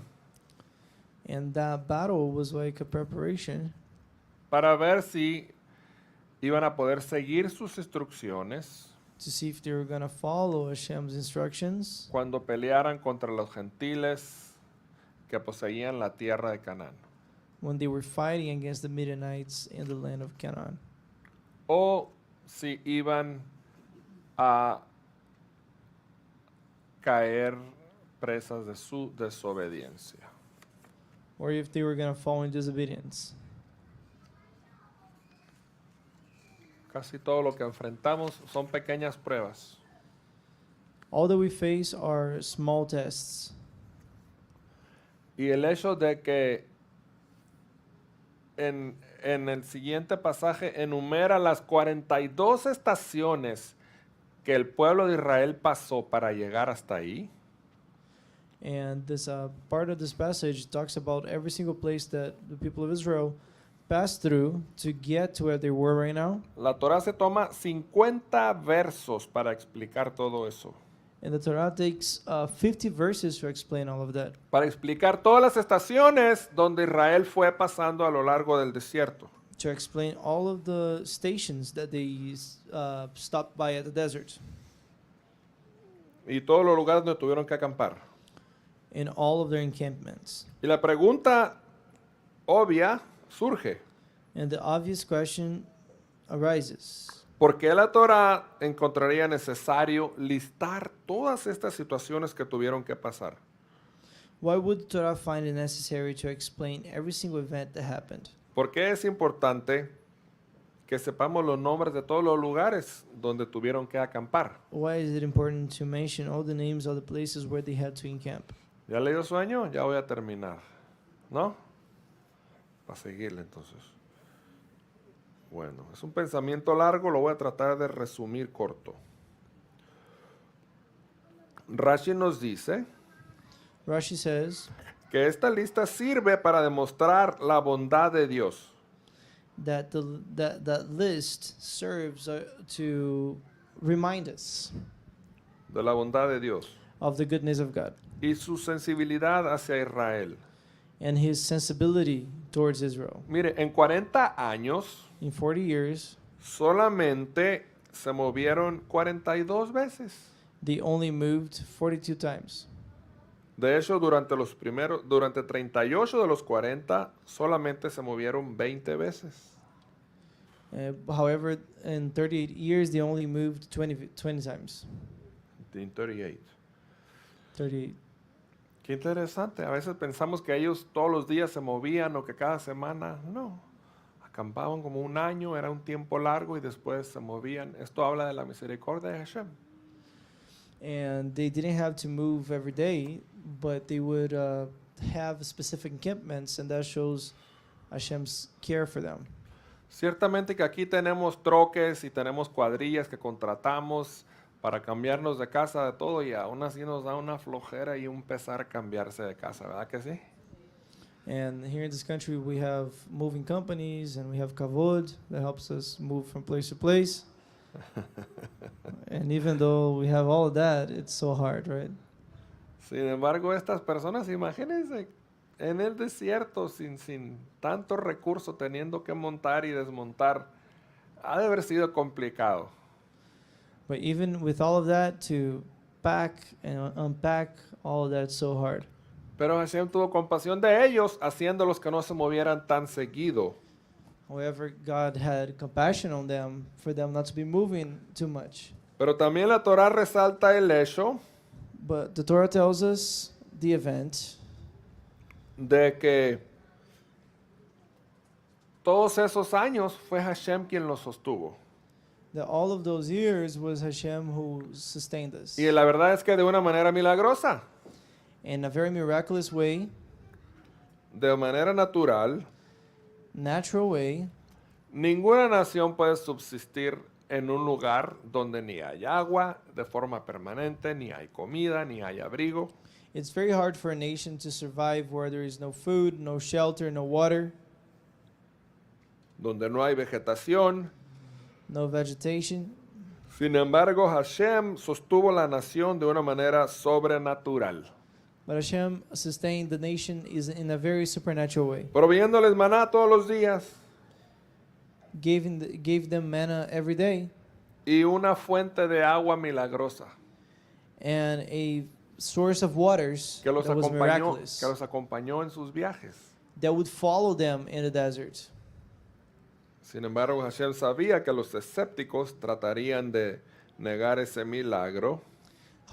And that battle was like a preparation para ver si iban a poder seguir sus instrucciones to see if they were going to follow Hashem's instructions cuando pelearan contra los gentiles que poseían la tierra de Canaán. when they were fighting against the Midianites in the land of Canaan. O si iban a caer presas de su desobediencia. Or if they were going to fall in disobedience. Casi todo lo que enfrentamos son pequeñas pruebas. All that we face are small tests. Y el hecho de que en el siguiente pasaje enumera las 42 estaciones que el pueblo de Israel pasó para llegar hasta ahí. And this part of this passage talks about every single place that the people of Israel passed through to get to where they were right now. La Torah se toma 50 versos para explicar todo eso. And the Torah takes 50 verses to explain all of that, Para explicar todas las estaciones donde Israel fue pasando a lo largo del desierto. to explain all of the stations that they stopped by at the desert, Y todos los lugares donde tuvieron que acampar. in all of their encampments. Y la pregunta obvia surge. And the obvious question arises. ¿Por qué la Torah encontraría necesario listar todas estas situaciones que tuvieron que pasar? Why would the Torah find it necessary to explain every single event that happened? ¿Por qué es importante que sepamos los nombres de todos los lugares donde tuvieron que acampar? Why is it important to mention all the names of the places where they had to encamp? ¿Ya le dio sueño? Ya voy a terminar. ¿No? Para seguirle entonces. Bueno, es un pensamiento largo, lo voy a tratar de resumir corto. Rashi nos dice Rashi says que esta lista sirve para demostrar la bondad de Dios. that that list serves to remind us De la bondad de Dios of the goodness of God y su sensibilidad hacia Israel. and His sensibility towards Israel. Mire, en 40 años In 40 years, solamente se movieron 42 veces. they only moved 42 times. De hecho, durante 38 de los 40 solamente se movieron 20 veces. However, in 38 years, they only moved 20 times. In 38. 38. Qué interesante. A veces pensamos que ellos todos los días se movían o que cada semana. No. Acampaban como un año, era un tiempo largo y después se movían. Esto habla de la misericordia de Hashem. And they didn't have to move every day, but they would have specific encampments, and that shows Hashem's care for them. Ciertamente que aquí tenemos troques y tenemos cuadrillas que contratamos para cambiarnos de casa de todo y aún así nos da una flojera y un pesar cambiarse de casa, ¿verdad que sí? And here in this country, we have moving companies, and we have Kavod that helps us move from place to place. And even though we have all of that, it's so hard, right? Sin embargo, estas personas, imagínense, en el desierto, sin tanto recurso, teniendo que montar y desmontar, ha de haber sido complicado. But even with all of that, to pack and unpack all of that, it's so hard. Pero Hashem tuvo compasión de ellos, haciéndolos que no se movieran tan seguido. However, God had compassion on them for them not to be moving too much. Pero también la Torah resalta el hecho But the Torah tells us the event de que todos esos años fue Hashem quien los sostuvo. that all of those years was Hashem who sustained us. Y la verdad es que de una manera milagrosa, In a very miraculous way, de manera natural, natural way, ninguna nación puede subsistir en un lugar donde ni hay agua de forma permanente, ni hay comida, ni hay abrigo. it's very hard for a nation to survive where there is no food, no shelter, no water, Donde no hay vegetación. no vegetation. Sin embargo, Hashem sostuvo la nación de una manera sobrenatural, But Hashem sustained the nation is in a very supernatural way. proveyéndoles maná todos los días Gave them manna every day y una fuente de agua milagrosa and a source of waters que los that was miraculous acompañó en sus viajes. that would follow them in the desert. Sin embargo, Hashem sabía que los escépticos tratarían de negar ese milagro.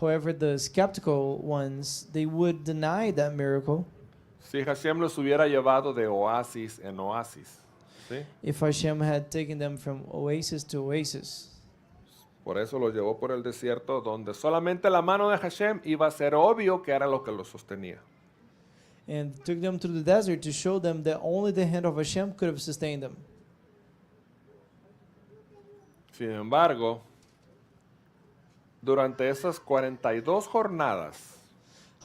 However, the skeptical ones, they would deny that miracle Si Hashem los hubiera llevado de oasis en oasis, ¿sí? if Hashem had taken them from oasis to oasis. Por eso los llevó por el desierto donde solamente la mano de Hashem iba a ser obvio que era lo que los sostenía. And took them through the desert to show them that only the hand of Hashem could have sustained them. Sin embargo, durante esas 42 jornadas,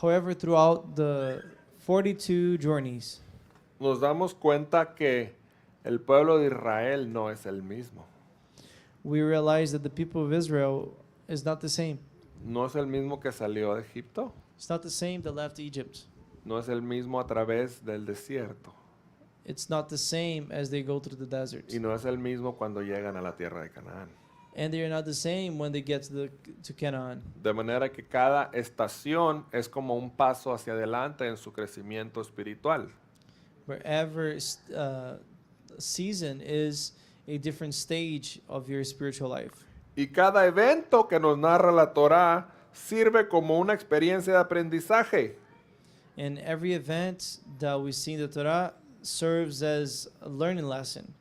However, throughout the 42 journeys, nos damos cuenta que el pueblo de Israel no es el mismo. we realize that the people of Israel is not the same. No es el mismo que salió de Egipto. It's not the same that left Egypt. No es el mismo a través del desierto. It's not the same as they go through the desert. Y no es el mismo cuando llegan a la tierra de Canaán. And they are not the same when they get to Canaan. De manera que cada estación es como un paso hacia adelante en su crecimiento espiritual. Wherever season is a different stage of your spiritual life. Y cada evento que nos narra la Torá sirve como una experiencia de aprendizaje. And every event that we see in the Torah serves as a learning lesson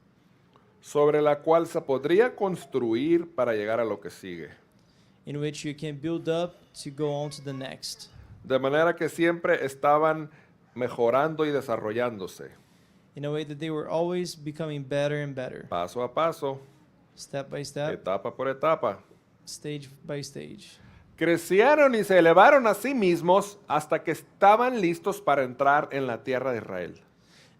Sobre la cual se podría construir para llegar a lo que sigue. in which you can build up to go on to the next. De manera que siempre estaban mejorando y desarrollándose, In a way that they were always becoming better and better, paso a paso, step by step, etapa por etapa. stage by stage. Crecieron y se elevaron a sí mismos hasta que estaban listos para entrar en la tierra de Israel.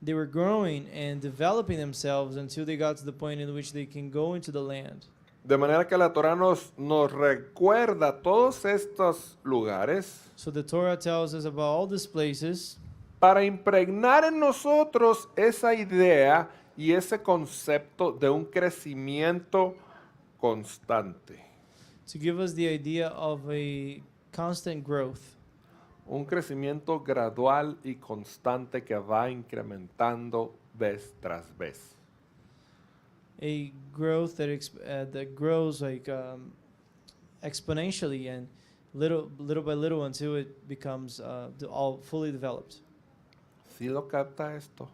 They were growing and developing themselves until they got to the point in which they can go into the land. De manera que la Torá nos recuerda todos estos lugares So the Torah tells us about all these places para impregnar en nosotros esa idea y ese concepto de un crecimiento constante. to give us the idea of a constant growth, Un crecimiento gradual y constante que va incrementando vez tras vez. a growth that grows like exponentially and little by little until it becomes all fully developed. ¿Sí lo capta esto?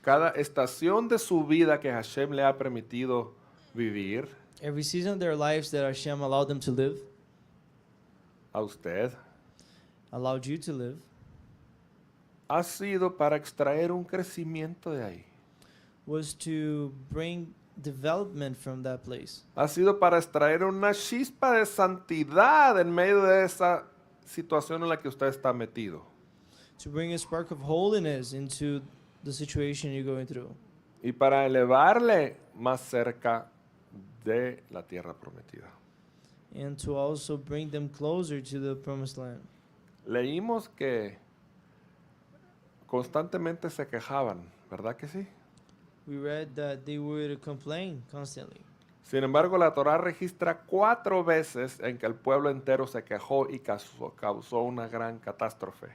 Cada estación de su vida que Hashem le ha permitido vivir Every season of their lives that Hashem allowed them to live, a usted allowed you to live, ha sido para extraer un crecimiento de ahí. was to bring development from that place. Ha sido para extraer una chispa de santidad en medio de esa situación en la que usted está metido. To bring a spark of holiness into the situation you're going through. Y para elevarle más cerca de la tierra prometida. And to also bring them closer to the promised land. Leímos que constantemente se quejaban, ¿verdad que sí? We read that they would complain constantly. Sin embargo, la Torá registra 4 veces en que el pueblo entero se quejó y causó una gran catástrofe.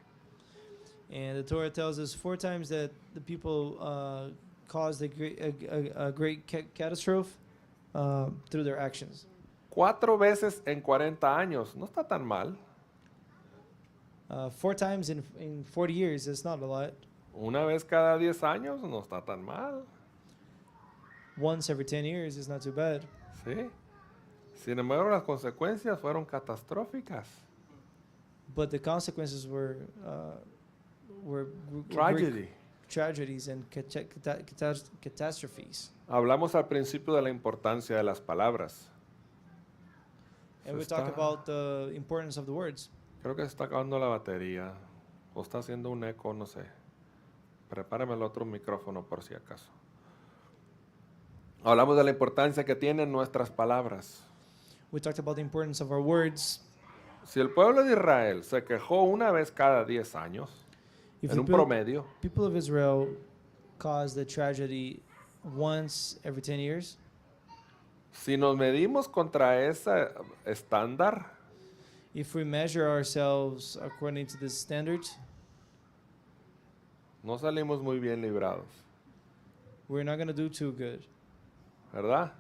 And the Torah tells us 4 times that the people caused a great catastrophe through their actions. 4 veces en 40 años, no está tan mal. 4 times in 40 years, that's not a lot. Una vez cada 10 años, no está tan mal. Once every 10 years is not too bad. ¿Sí? Sin embargo, las consecuencias fueron catastróficas. But the consequences were Tragedy. tragedies and catastrophes. Hablamos al principio de la importancia de las palabras. And Se we talk está- about the importance of the words. Creo que se está acabando la batería. O está haciendo un eco, no sé. Prepárame el otro micrófono por si acaso. Hablamos de la importancia que tienen nuestras palabras. We talked about the importance of our words. Si el pueblo de Israel se quejó una vez cada 10 años, If en the un promedio, people of Israel caused the tragedy once every 10 years, si nos medimos contra ese estándar, if we measure ourselves according to this standard, no salimos muy bien librados, we're not going to do too good, ¿verdad?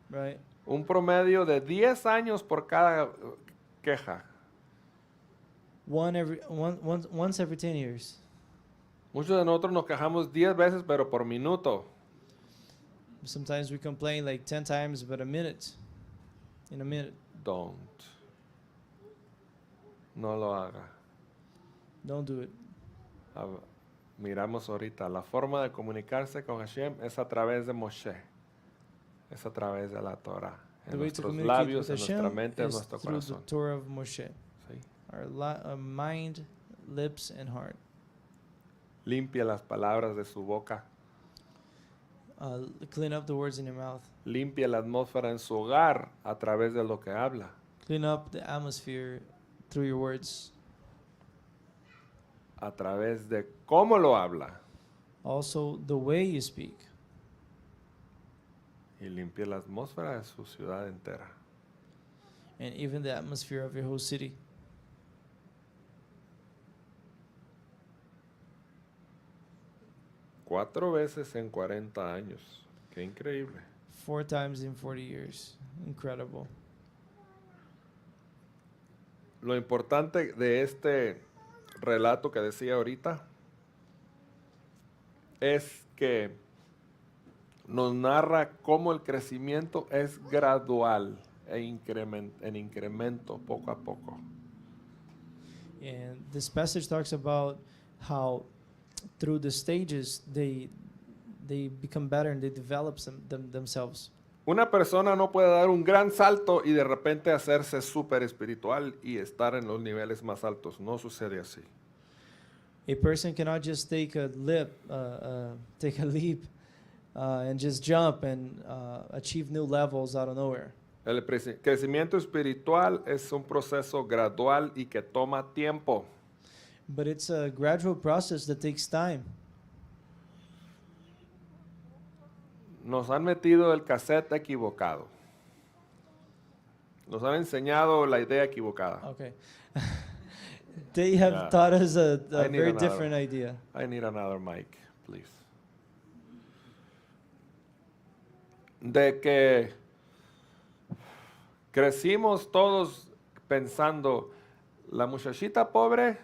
right? Un promedio de 10 años por cada queja. Once every 10 years. Muchos de nosotros nos quejamos 10 veces, pero por minuto. Sometimes we complain like 10 times but a minute in a minute. Don't. No lo haga. Don't do it. Miramos ahorita, la forma de comunicarse con Hashem es a través de Moshe. Es a través de la Torah. The En way to nuestros communicate labios, with en nuestra Hashem mente, en is nuestro through the corazón. Torah of Moshe. ¿Sí? Our mind, lips, and heart. Limpia las palabras de su boca. Clean up the words in your mouth. Limpia la atmósfera en su hogar a través de lo que habla. Clean up the atmosphere through your words. A través de cómo lo habla. Also, the way you speak. Y limpia la atmósfera de su ciudad entera. And even the atmosphere of your whole city. Cuatro veces en 40 años. Qué increíble. 4 times in 40 years. Incredible. Lo importante de este relato que decía ahorita es que nos narra cómo el crecimiento es gradual en incremento poco a poco. And this passage talks about how through the stages they become better and they develop themselves. Una persona no puede dar un gran salto y de repente hacerse súper espiritual y estar en los niveles más altos. No sucede así. A person cannot just take a leap and just jump and achieve new levels out of nowhere. El crecimiento espiritual es un proceso gradual y que toma tiempo. But it's a gradual process that takes time. Nos han metido el cassette equivocado. Nos han enseñado la idea equivocada. Okay. They have Yeah. taught us a I need very another. different idea. I need another mic, please. De que crecimos todos pensando, la muchachita pobre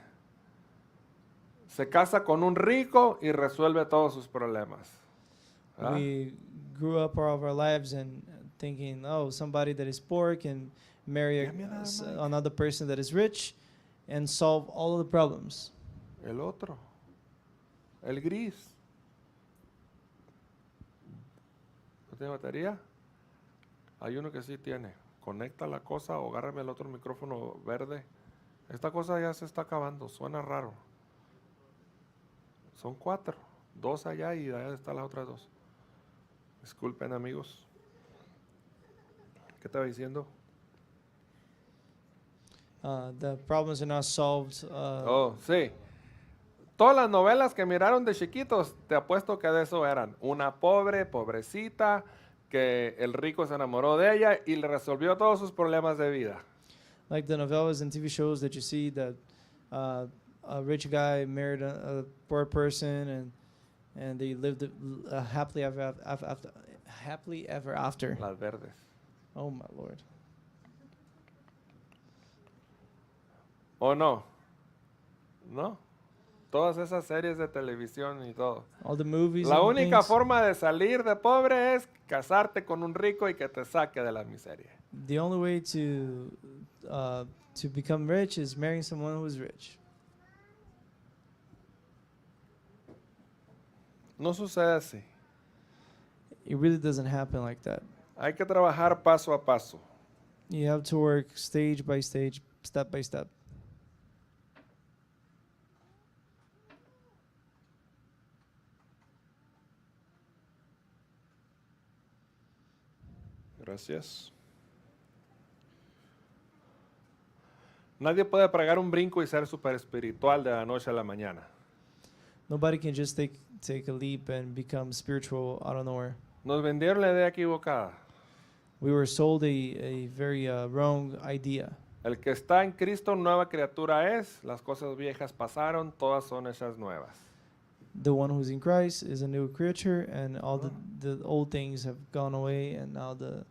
se casa con un rico y resuelve todos sus problemas. ¿verdad? We grew up all of our lives and thinking, oh, somebody that is poor can marry Give me another mic. another person that is rich and solve all of the problems. El otro, el gris. ¿No tiene batería? Hay uno que sí tiene. Conecta la cosa o agárrame el otro micrófono verde. Esta cosa ya se está acabando, suena raro. Son 4, 2 allá y allá están las otras 2. Disculpen, amigos. ¿Qué estaba diciendo? The problems are not solved. Oh, sí. Todas las novelas que miraron de chiquitos, te apuesto que de eso eran. Una pobrecita, que el rico se enamoró de ella y le resolvió todos sus problemas de vida. Like the novellas and TV shows that you see that a rich guy married a poor person and they lived happily ever after. Las verdes. Oh my Lord. ¿O no? ¿No? Todas esas series de televisión y todo. All the movies. La and única things. forma de salir de pobre es casarte con un rico y que te saque de la miseria. The only way to become rich is marrying someone who is rich. No sucede así. It really doesn't happen like that. Hay que trabajar paso a paso. You have to work stage by stage, step by step. Gracias. Nadie puede pegar un brinco y ser super espiritual de la noche a la mañana. Nobody can just take a leap and become spiritual out of nowhere. Nos vendieron la idea equivocada. We were sold a very wrong idea. El que está en Cristo, nueva criatura es. Las cosas viejas pasaron, todas son hechas nuevas. The one who's in Christ is a new creature, and all the old things have gone away, and now the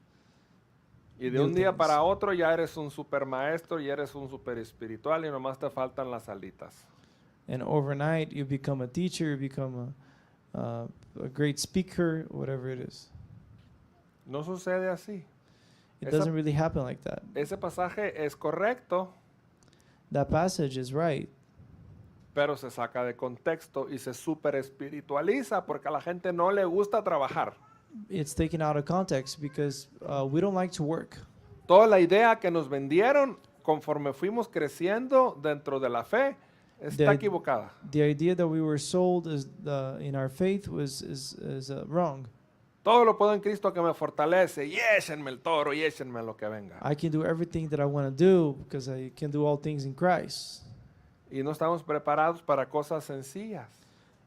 Y de un día para otro ya eres un super maestro y eres un super espiritual y nomás te faltan las alitas. and overnight you become a teacher, you become a great speaker, whatever it is. No sucede así. It Esa- doesn't really happen like that. Ese pasaje es correcto, That passage is right, pero se saca de contexto y se super espiritualiza porque a la gente no le gusta trabajar. it's taken out of context because we don't like to work. Toda la idea que nos vendieron conforme fuimos creciendo dentro de la fe está De- equivocada. The idea that we were sold in our faith is wrong. Todo lo puedo en Cristo que me fortalece. Y échenme el toro y échenme lo que venga. I can do everything that I want to do because I can do all things in Christ. Y no estamos preparados para cosas sencillas.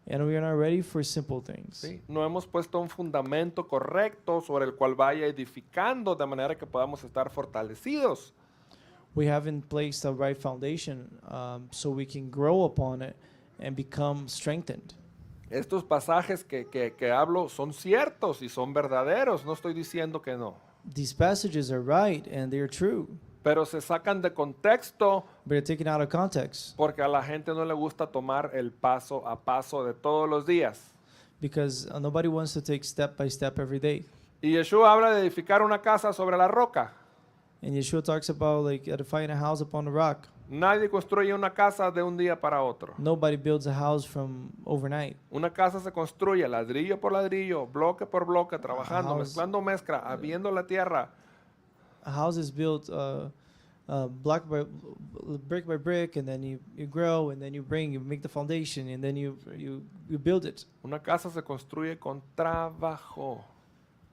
And we are not ready for simple things. ¿Sí? No hemos puesto un fundamento correcto sobre el cual vaya edificando de manera que podamos estar fortalecidos. We haven't placed a right foundation so we can grow upon it and become strengthened. Estos pasajes que hablo son ciertos y son verdaderos. No estoy diciendo que no. These passages are right and they're true, Pero se sacan de contexto but they're taken out of context porque a la gente no le gusta tomar el paso a paso de todos los días. because nobody wants to take step by step every day. Y Yeshua habla de edificar una casa sobre la roca. And Yeshua talks about like edifying a house upon the rock. Nadie construye una casa de un día para otro. Nobody builds a house from overnight. Una casa se construye ladrillo por ladrillo, bloque por bloque, trabajando, house- mezclando mezcla, habiendo la tierra. A house is built block by brick by brick, and then you grow, and then you make the foundation, and then you build it. Una casa se construye con trabajo.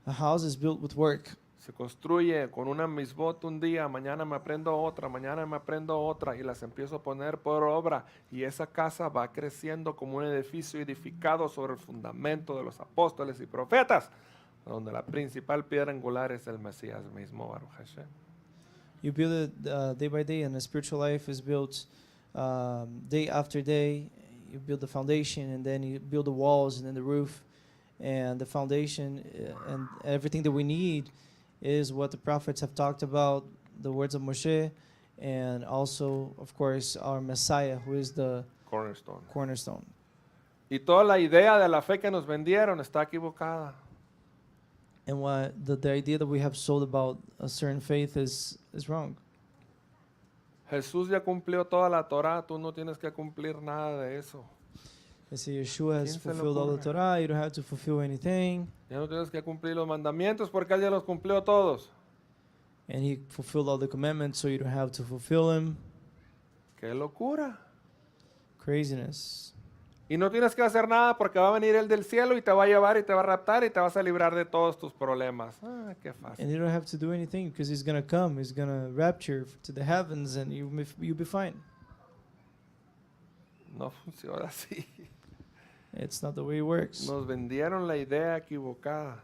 A house is built with work. Se construye con una misbot un día, mañana me aprendo otra, mañana me aprendo otra y las empiezo a poner por obra. Y esa casa va creciendo como un edificio edificado sobre el fundamento de los apóstoles y profetas, donde la principal piedra angular es el Mesías mismo, Baruch Hashem. You build it day by day, and the spiritual life is built day after day. You build the foundation, and then you build the walls, and then the roof, and the foundation, and everything that we need is what the prophets have talked about, the words of Moshe, and also, of course, our Messiah, who is the Cornerstone. cornerstone. Y toda la idea de la fe que nos vendieron está equivocada. And what the idea that we have sold about a certain faith is wrong. Jesús ya cumplió toda la Torah, tú no tienes que cumplir nada de eso. They say Yeshua has ¿Quién se le fulfilled all the ocurre? Torah, you don't have to fulfill anything. Ya no tienes que cumplir los mandamientos porque Él ya los cumplió todos. And he fulfilled all the commandments, so you don't have to fulfill them. ¡Qué locura! Craziness. Y no tienes que hacer nada porque va a venir Él del cielo y te va a llevar y te va a raptar y te vas a librar de todos tus problemas. Ah, qué fácil. And you don't have to do anything because he's going to come. He's going to rapture to the heavens and you'll be fine. No funciona así. It's not the way it works. Nos vendieron la idea equivocada.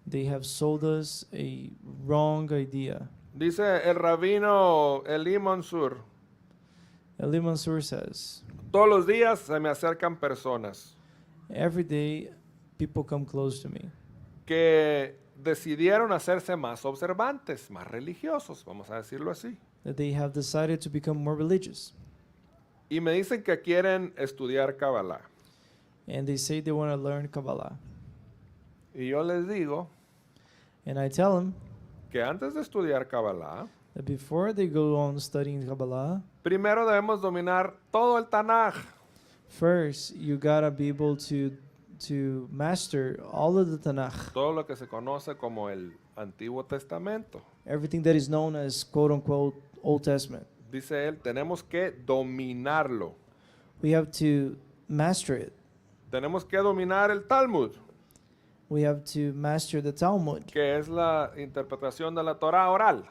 They have sold us a wrong idea. Dice el rabino Eli Mansur, Eli Mansour says, todos los días se me acercan personas every day people come close to me que decidieron hacerse más observantes, más religiosos, vamos a decirlo así. that they have decided to become more religious. Y me dicen que quieren estudiar Kabbalah. And they say they want to learn Kabbalah. Y yo les digo And I tell them que antes de estudiar Kabbalah, that before they go on studying Kabbalah, primero debemos dominar todo el Tanaj. first you gotta be able to master all of the Tanakh, Todo lo que se conoce como el Antiguo Testamento. everything that is known as quote unquote Old Testament. Dice él, tenemos que dominarlo. We have to master it. Tenemos que dominar el Talmud, We have to master the Talmud, que es la interpretación de la Torah oral.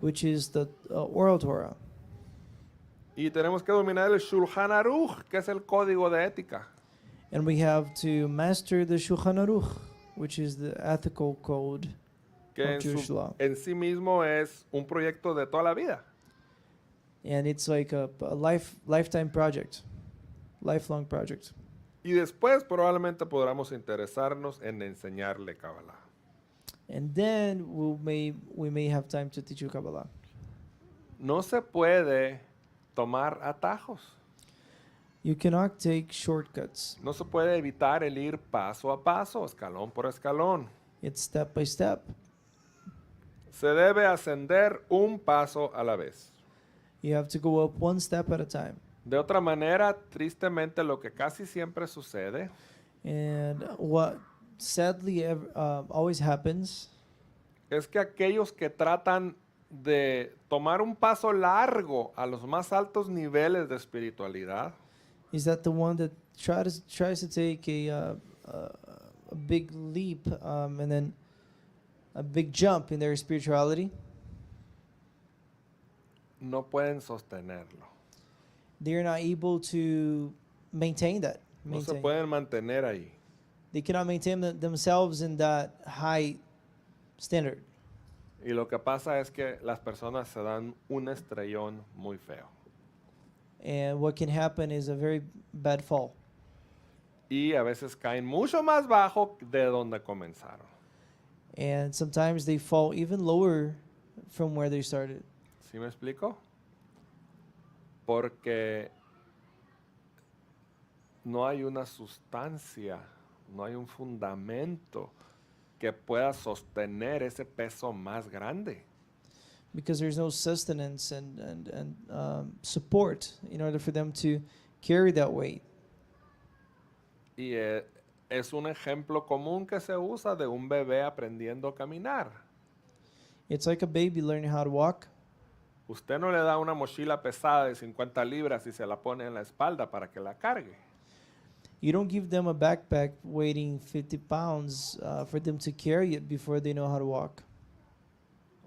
which is the oral Torah. Y tenemos que dominar el Shulchan Aruch, que es el código de ética. And we have to master the Shulchan Aruch, which is the ethical code Que of Jewish law. en sí mismo es un proyecto de toda la vida. And it's like a lifetime project, lifelong project. Y después probablemente podamos interesarnos en enseñarle Kabbalah. And then we may have time to teach you Kabbalah. No se puede tomar atajos. You cannot take shortcuts. No se puede evitar el ir paso a paso, escalón por escalón. It's step by step. se debe ascender un paso a la vez. You have to go up one step at a time. De otra manera, tristemente, lo que casi siempre sucede And what sadly always happens es que aquellos que tratan de tomar un paso largo a los más altos niveles de espiritualidad is that the one that tries to take a big leap and then a big jump in their spirituality. no pueden sostenerlo. They're not able to maintain that. No se pueden mantener ahí. They cannot maintain themselves in that high standard. Y lo que pasa es que las personas se dan un estrellón muy feo. And what can happen is a very bad fall. Y a veces caen mucho más bajo de donde comenzaron. And sometimes they fall even lower from where they started. ¿Sí me explico? Porque no hay una sustancia, no hay un fundamento que pueda sostener ese peso más grande. Because there's no sustenance and support in order for them to carry that weight. Y es un ejemplo común que se usa de un bebé aprendiendo a caminar. It's like a baby learning how to walk. Usted no le da una mochila pesada de 50 libras y se la pone en la espalda para que la cargue. You don't give them a backpack weighing 50 pounds for them to carry it before they know how to walk.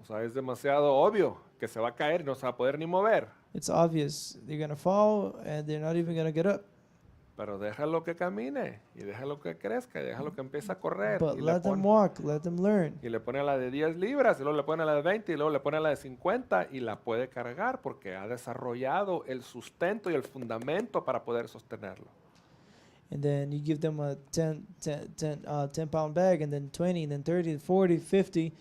O sea, es demasiado obvio que se va a caer y no se va a poder ni mover. It's obvious they're going to fall and they're not even going to get up. Pero déjalo que camine y déjalo que crezca y déjalo que empiece a correr. But Y le, let them pone, walk, let them learn. y le pone la de 10 libras y luego le pone la de 20 y luego le pone la de 50 y la puede cargar porque ha desarrollado el sustento y el fundamento para poder sostenerlo. And then you give them a 10 pound bag and then 20 and then 30 40 50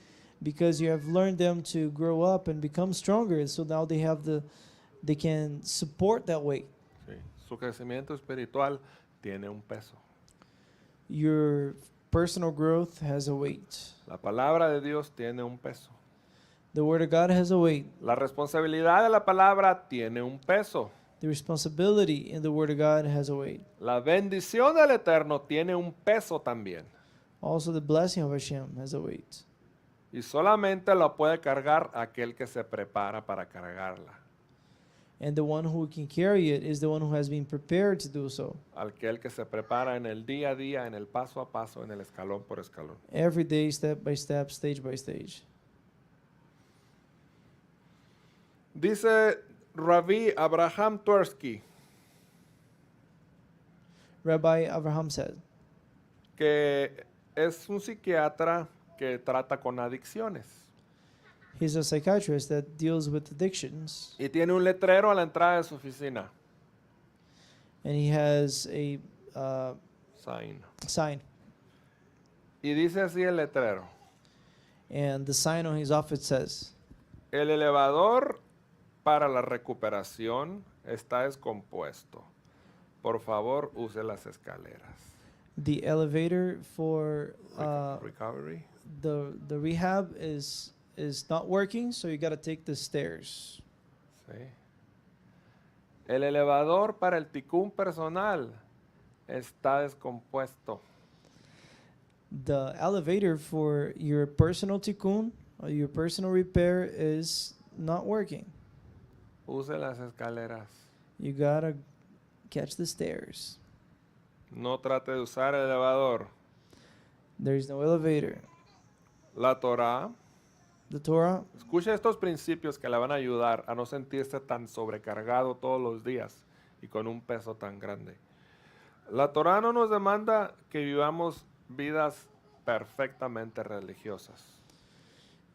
because you have learned them to grow up and become stronger, so now they can support that weight. Sí. Su crecimiento espiritual tiene un peso. Your personal growth has a weight. La palabra de Dios tiene un peso. The word of God has a weight. La responsabilidad de la palabra tiene un peso. The responsibility in the word of God has a weight. La bendición del Eterno tiene un peso también. Also, the blessing of Hashem has a weight. Y solamente la puede cargar aquel que se prepara para cargarla. And the one who can carry it is the one who has been prepared to do so. Aquel que se prepara en el día a día, en el paso a paso, en el escalón por escalón. Every day, step by step, stage by stage. Dice Rabbi Abraham Twersky Rabbi Abraham said que es un psiquiatra que trata con adicciones. he's a psychiatrist that deals with addictions, Y tiene un letrero a la entrada de su oficina. and he has a Sign. sign. Y dice así el letrero. And the sign on his office says, El elevador para la recuperación está descompuesto. Por favor, use las escaleras. the elevator for Recovery. the rehab is not working, so you got to take the stairs. Sí. El elevador para el ticún personal está descompuesto. The elevator for your personal tikkun or your personal repair is not working. Use las escaleras. You got to catch the stairs. No trate de usar el elevador. There is no elevator. La Torah. The Torah, Escuche estos principios que le van a ayudar a no sentirse tan sobrecargado todos los días y con un peso tan grande. La Torah no nos demanda que vivamos vidas perfectamente religiosas.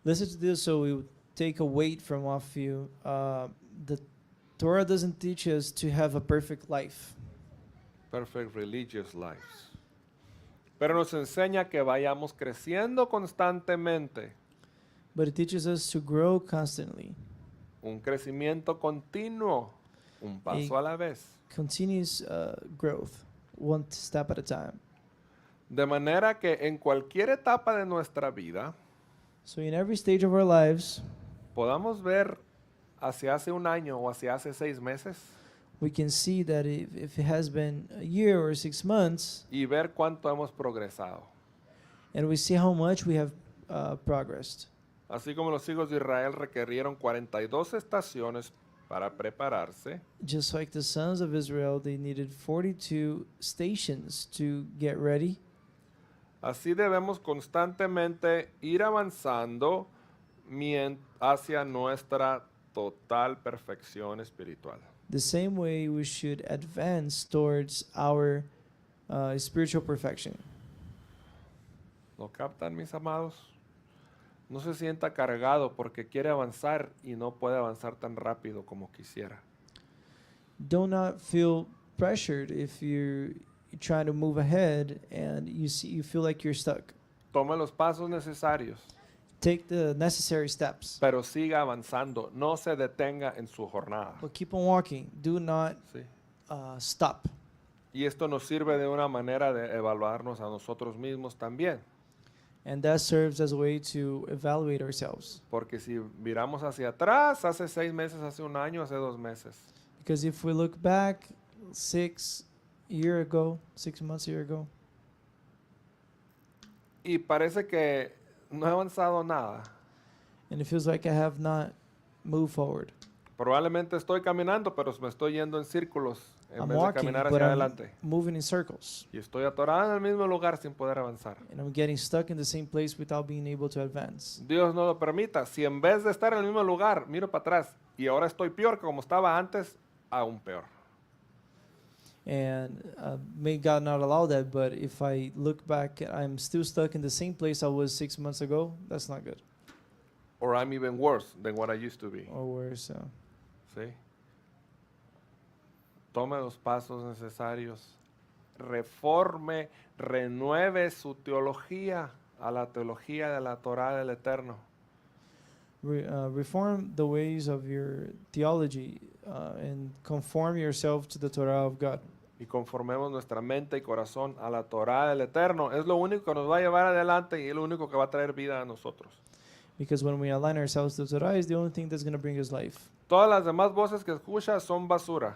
listen to this so we take a weight from off you. The Torah doesn't teach us to have a perfect life. Perfect religious lives. Pero nos enseña que vayamos creciendo constantemente. But it teaches us to grow constantly, Un crecimiento continuo, un paso a la vez. continuous growth, one step at a time. De manera que en cualquier etapa de nuestra vida, So in every stage of our lives, podamos ver hacia hace un año o hacia hace 6 meses we can see that if it has been a year or 6 months, y ver cuánto hemos progresado. and we see how much we have progressed. Así como los hijos de Israel requirieron 42 estaciones para prepararse, Just like the sons of Israel, they needed 42 stations to get ready. así debemos constantemente ir avanzando hacia nuestra total perfección espiritual. The same way we should advance towards our spiritual perfection. ¿Lo captan, mis amados? No se sienta cargado porque quiere avanzar y no puede avanzar tan rápido como quisiera. Do not feel pressured if you're trying to move ahead and you feel like you're stuck. Tome los pasos necesarios, Take the necessary steps, pero siga avanzando. No se detenga en su jornada. but keep on walking. Do not ¿Sí? stop. Y esto nos sirve de una manera de evaluarnos a nosotros mismos también. And that serves as a way to evaluate ourselves. Porque si miramos hacia atrás, hace 6 meses, hace un año, hace 2 meses, Because if we look back 6 months a year ago, y parece que no he avanzado nada, and it feels like I have not moved forward. probablemente estoy caminando, pero me estoy yendo en círculos en I'm vez de walking, caminar but hacia I'm adelante. moving in circles. Y estoy atorado en el mismo lugar sin poder avanzar. And I'm getting stuck in the same place without being able to advance. Dios no lo permita. Si en vez de estar en el mismo lugar, miro para atrás y ahora estoy peor que como estaba antes, aún peor. And may God not allow that, but if I look back, I'm still stuck in the same place I was 6 months ago. That's not good. Or I'm even worse than what I used to be. Or worse. ¿Sí? Tome los pasos necesarios. Reforme, renueve su teología a la teología de la Torah del Eterno. Reform the ways of your theology and conform yourself to the Torah of God. Y conformemos nuestra mente y corazón a la Torah del Eterno. Es lo único que nos va a llevar adelante y es lo único que va a traer vida a nosotros. Because when we align ourselves to the Torah, is the only thing that's going to bring us life. Todas las demás voces que escuchas son basura.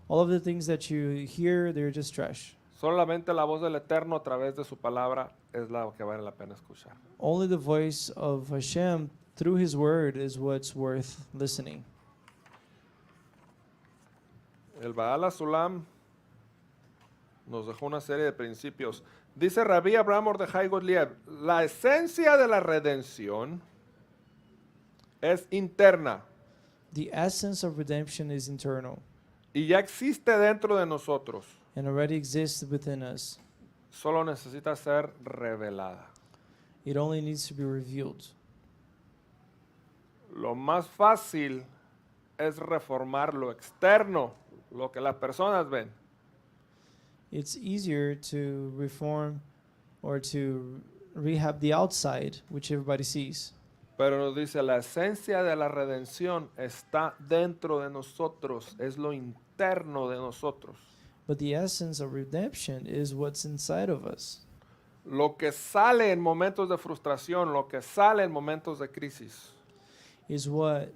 All of the things that you hear, they're just trash. Solamente la voz del Eterno a través de su palabra es la que vale la pena escuchar. Only the voice of Hashem through His Word is what's worth listening. El Baal Asulam nos dejó una serie de principios. Dice Rabbi Abraham Mordechai Gottlieb, la esencia de la redención es interna The essence of redemption is internal y ya existe dentro de nosotros. and already exists within us. Solo necesita ser revelada. It only needs to be revealed. Lo más fácil es reformar lo externo, lo que las personas ven. It's easier to reform or to rehab the outside, which everybody sees. Pero nos dice, la esencia de la redención está dentro de nosotros, es lo interno de nosotros. But the essence of redemption is what's inside of us. Lo que sale en momentos de frustración, lo que sale en momentos de crisis, Is what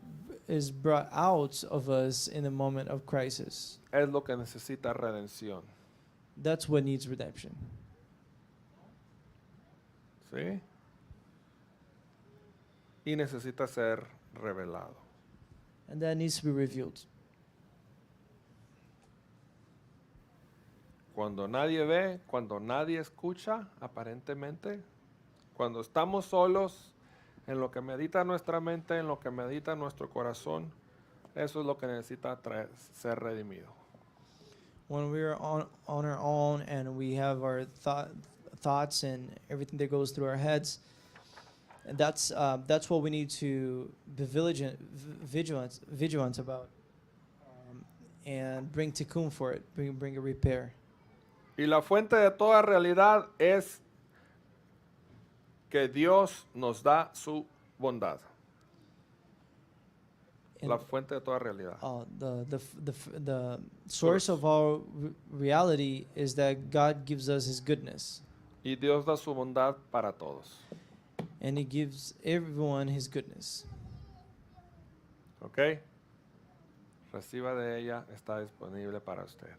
is brought out of us in a moment of crisis. es lo que necesita redención. That's what needs redemption. ¿Sí? Y necesita ser revelado. And that needs to be revealed. Cuando nadie ve, cuando nadie escucha, aparentemente, cuando estamos solos, en lo que medita nuestra mente, en lo que medita nuestro corazón, eso es lo que necesita ser redimido. When we're on our own and we have our thoughts and everything that goes through our heads, and that's what we need to be vigilant about, and bring tikkun for it, bring a repair. Y la fuente de toda realidad es que Dios nos da su bondad. And, La fuente de toda realidad. the source of our reality is that God gives us His goodness, Y Dios da su bondad para todos. and He gives everyone His goodness. ¿Ok? Reciba de ella, está disponible para usted.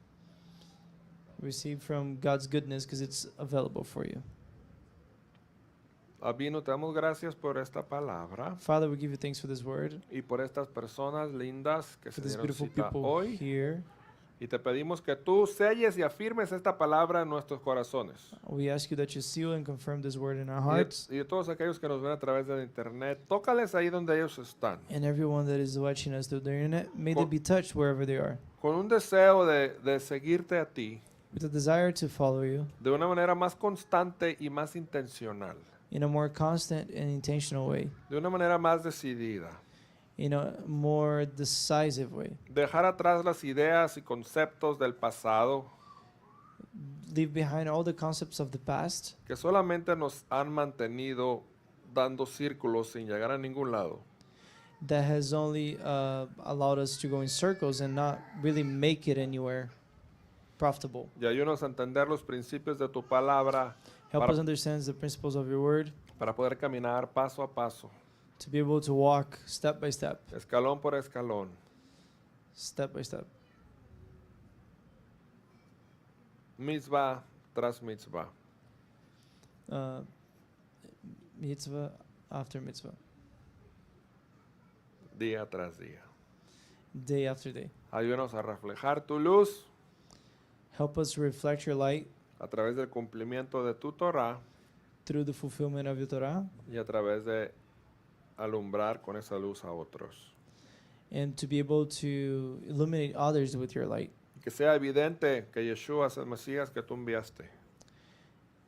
Receive from God's goodness because it's available for you. Abino, te damos gracias por esta palabra Father, we give you thanks for this word, y por estas personas lindas que for se these dieron beautiful cita people hoy. here. Y te pedimos que tú selles y afirmes esta palabra en nuestros corazones. We ask you that you seal and confirm this word in our hearts. Y de todos aquellos que nos ven a través del internet, tócales ahí donde ellos están. And everyone that is watching us through the internet, may they Con- be touched wherever they are. Con un deseo de seguirte a ti With a desire to follow you de una manera más constante y más intencional. in a more constant and intentional way, De una manera más decidida. in a more decisive way. Dejar atrás las ideas y conceptos del pasado Leave behind all the concepts of the past que solamente nos han mantenido dando círculos sin llegar a ningún lado. that has only allowed us to go in circles and not really make it anywhere profitable. Y ayúdanos a entender los principios de tu palabra Help Para- us understand the principles of your word, para poder caminar paso a paso, to be able to walk step by step, escalón por escalón, step by step, mitzvah tras mitzvah, uh, mitzvah after mitzvah, día tras día. day after day. Ayúdanos a reflejar tu luz Help us reflect your light a través del cumplimiento de tu Torah through the fulfillment of your Torah, y a través de alumbrar con esa luz a otros. and to be able to illuminate others with your light. Que sea evidente que Yeshua es el Mesías que tú enviaste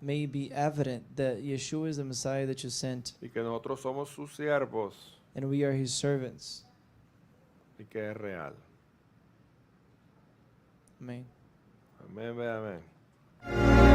May it be evident that Yeshua is the Messiah that you sent, y que nosotros somos sus siervos and we are His servants. y que es real. Amen. Amén, ve, amén.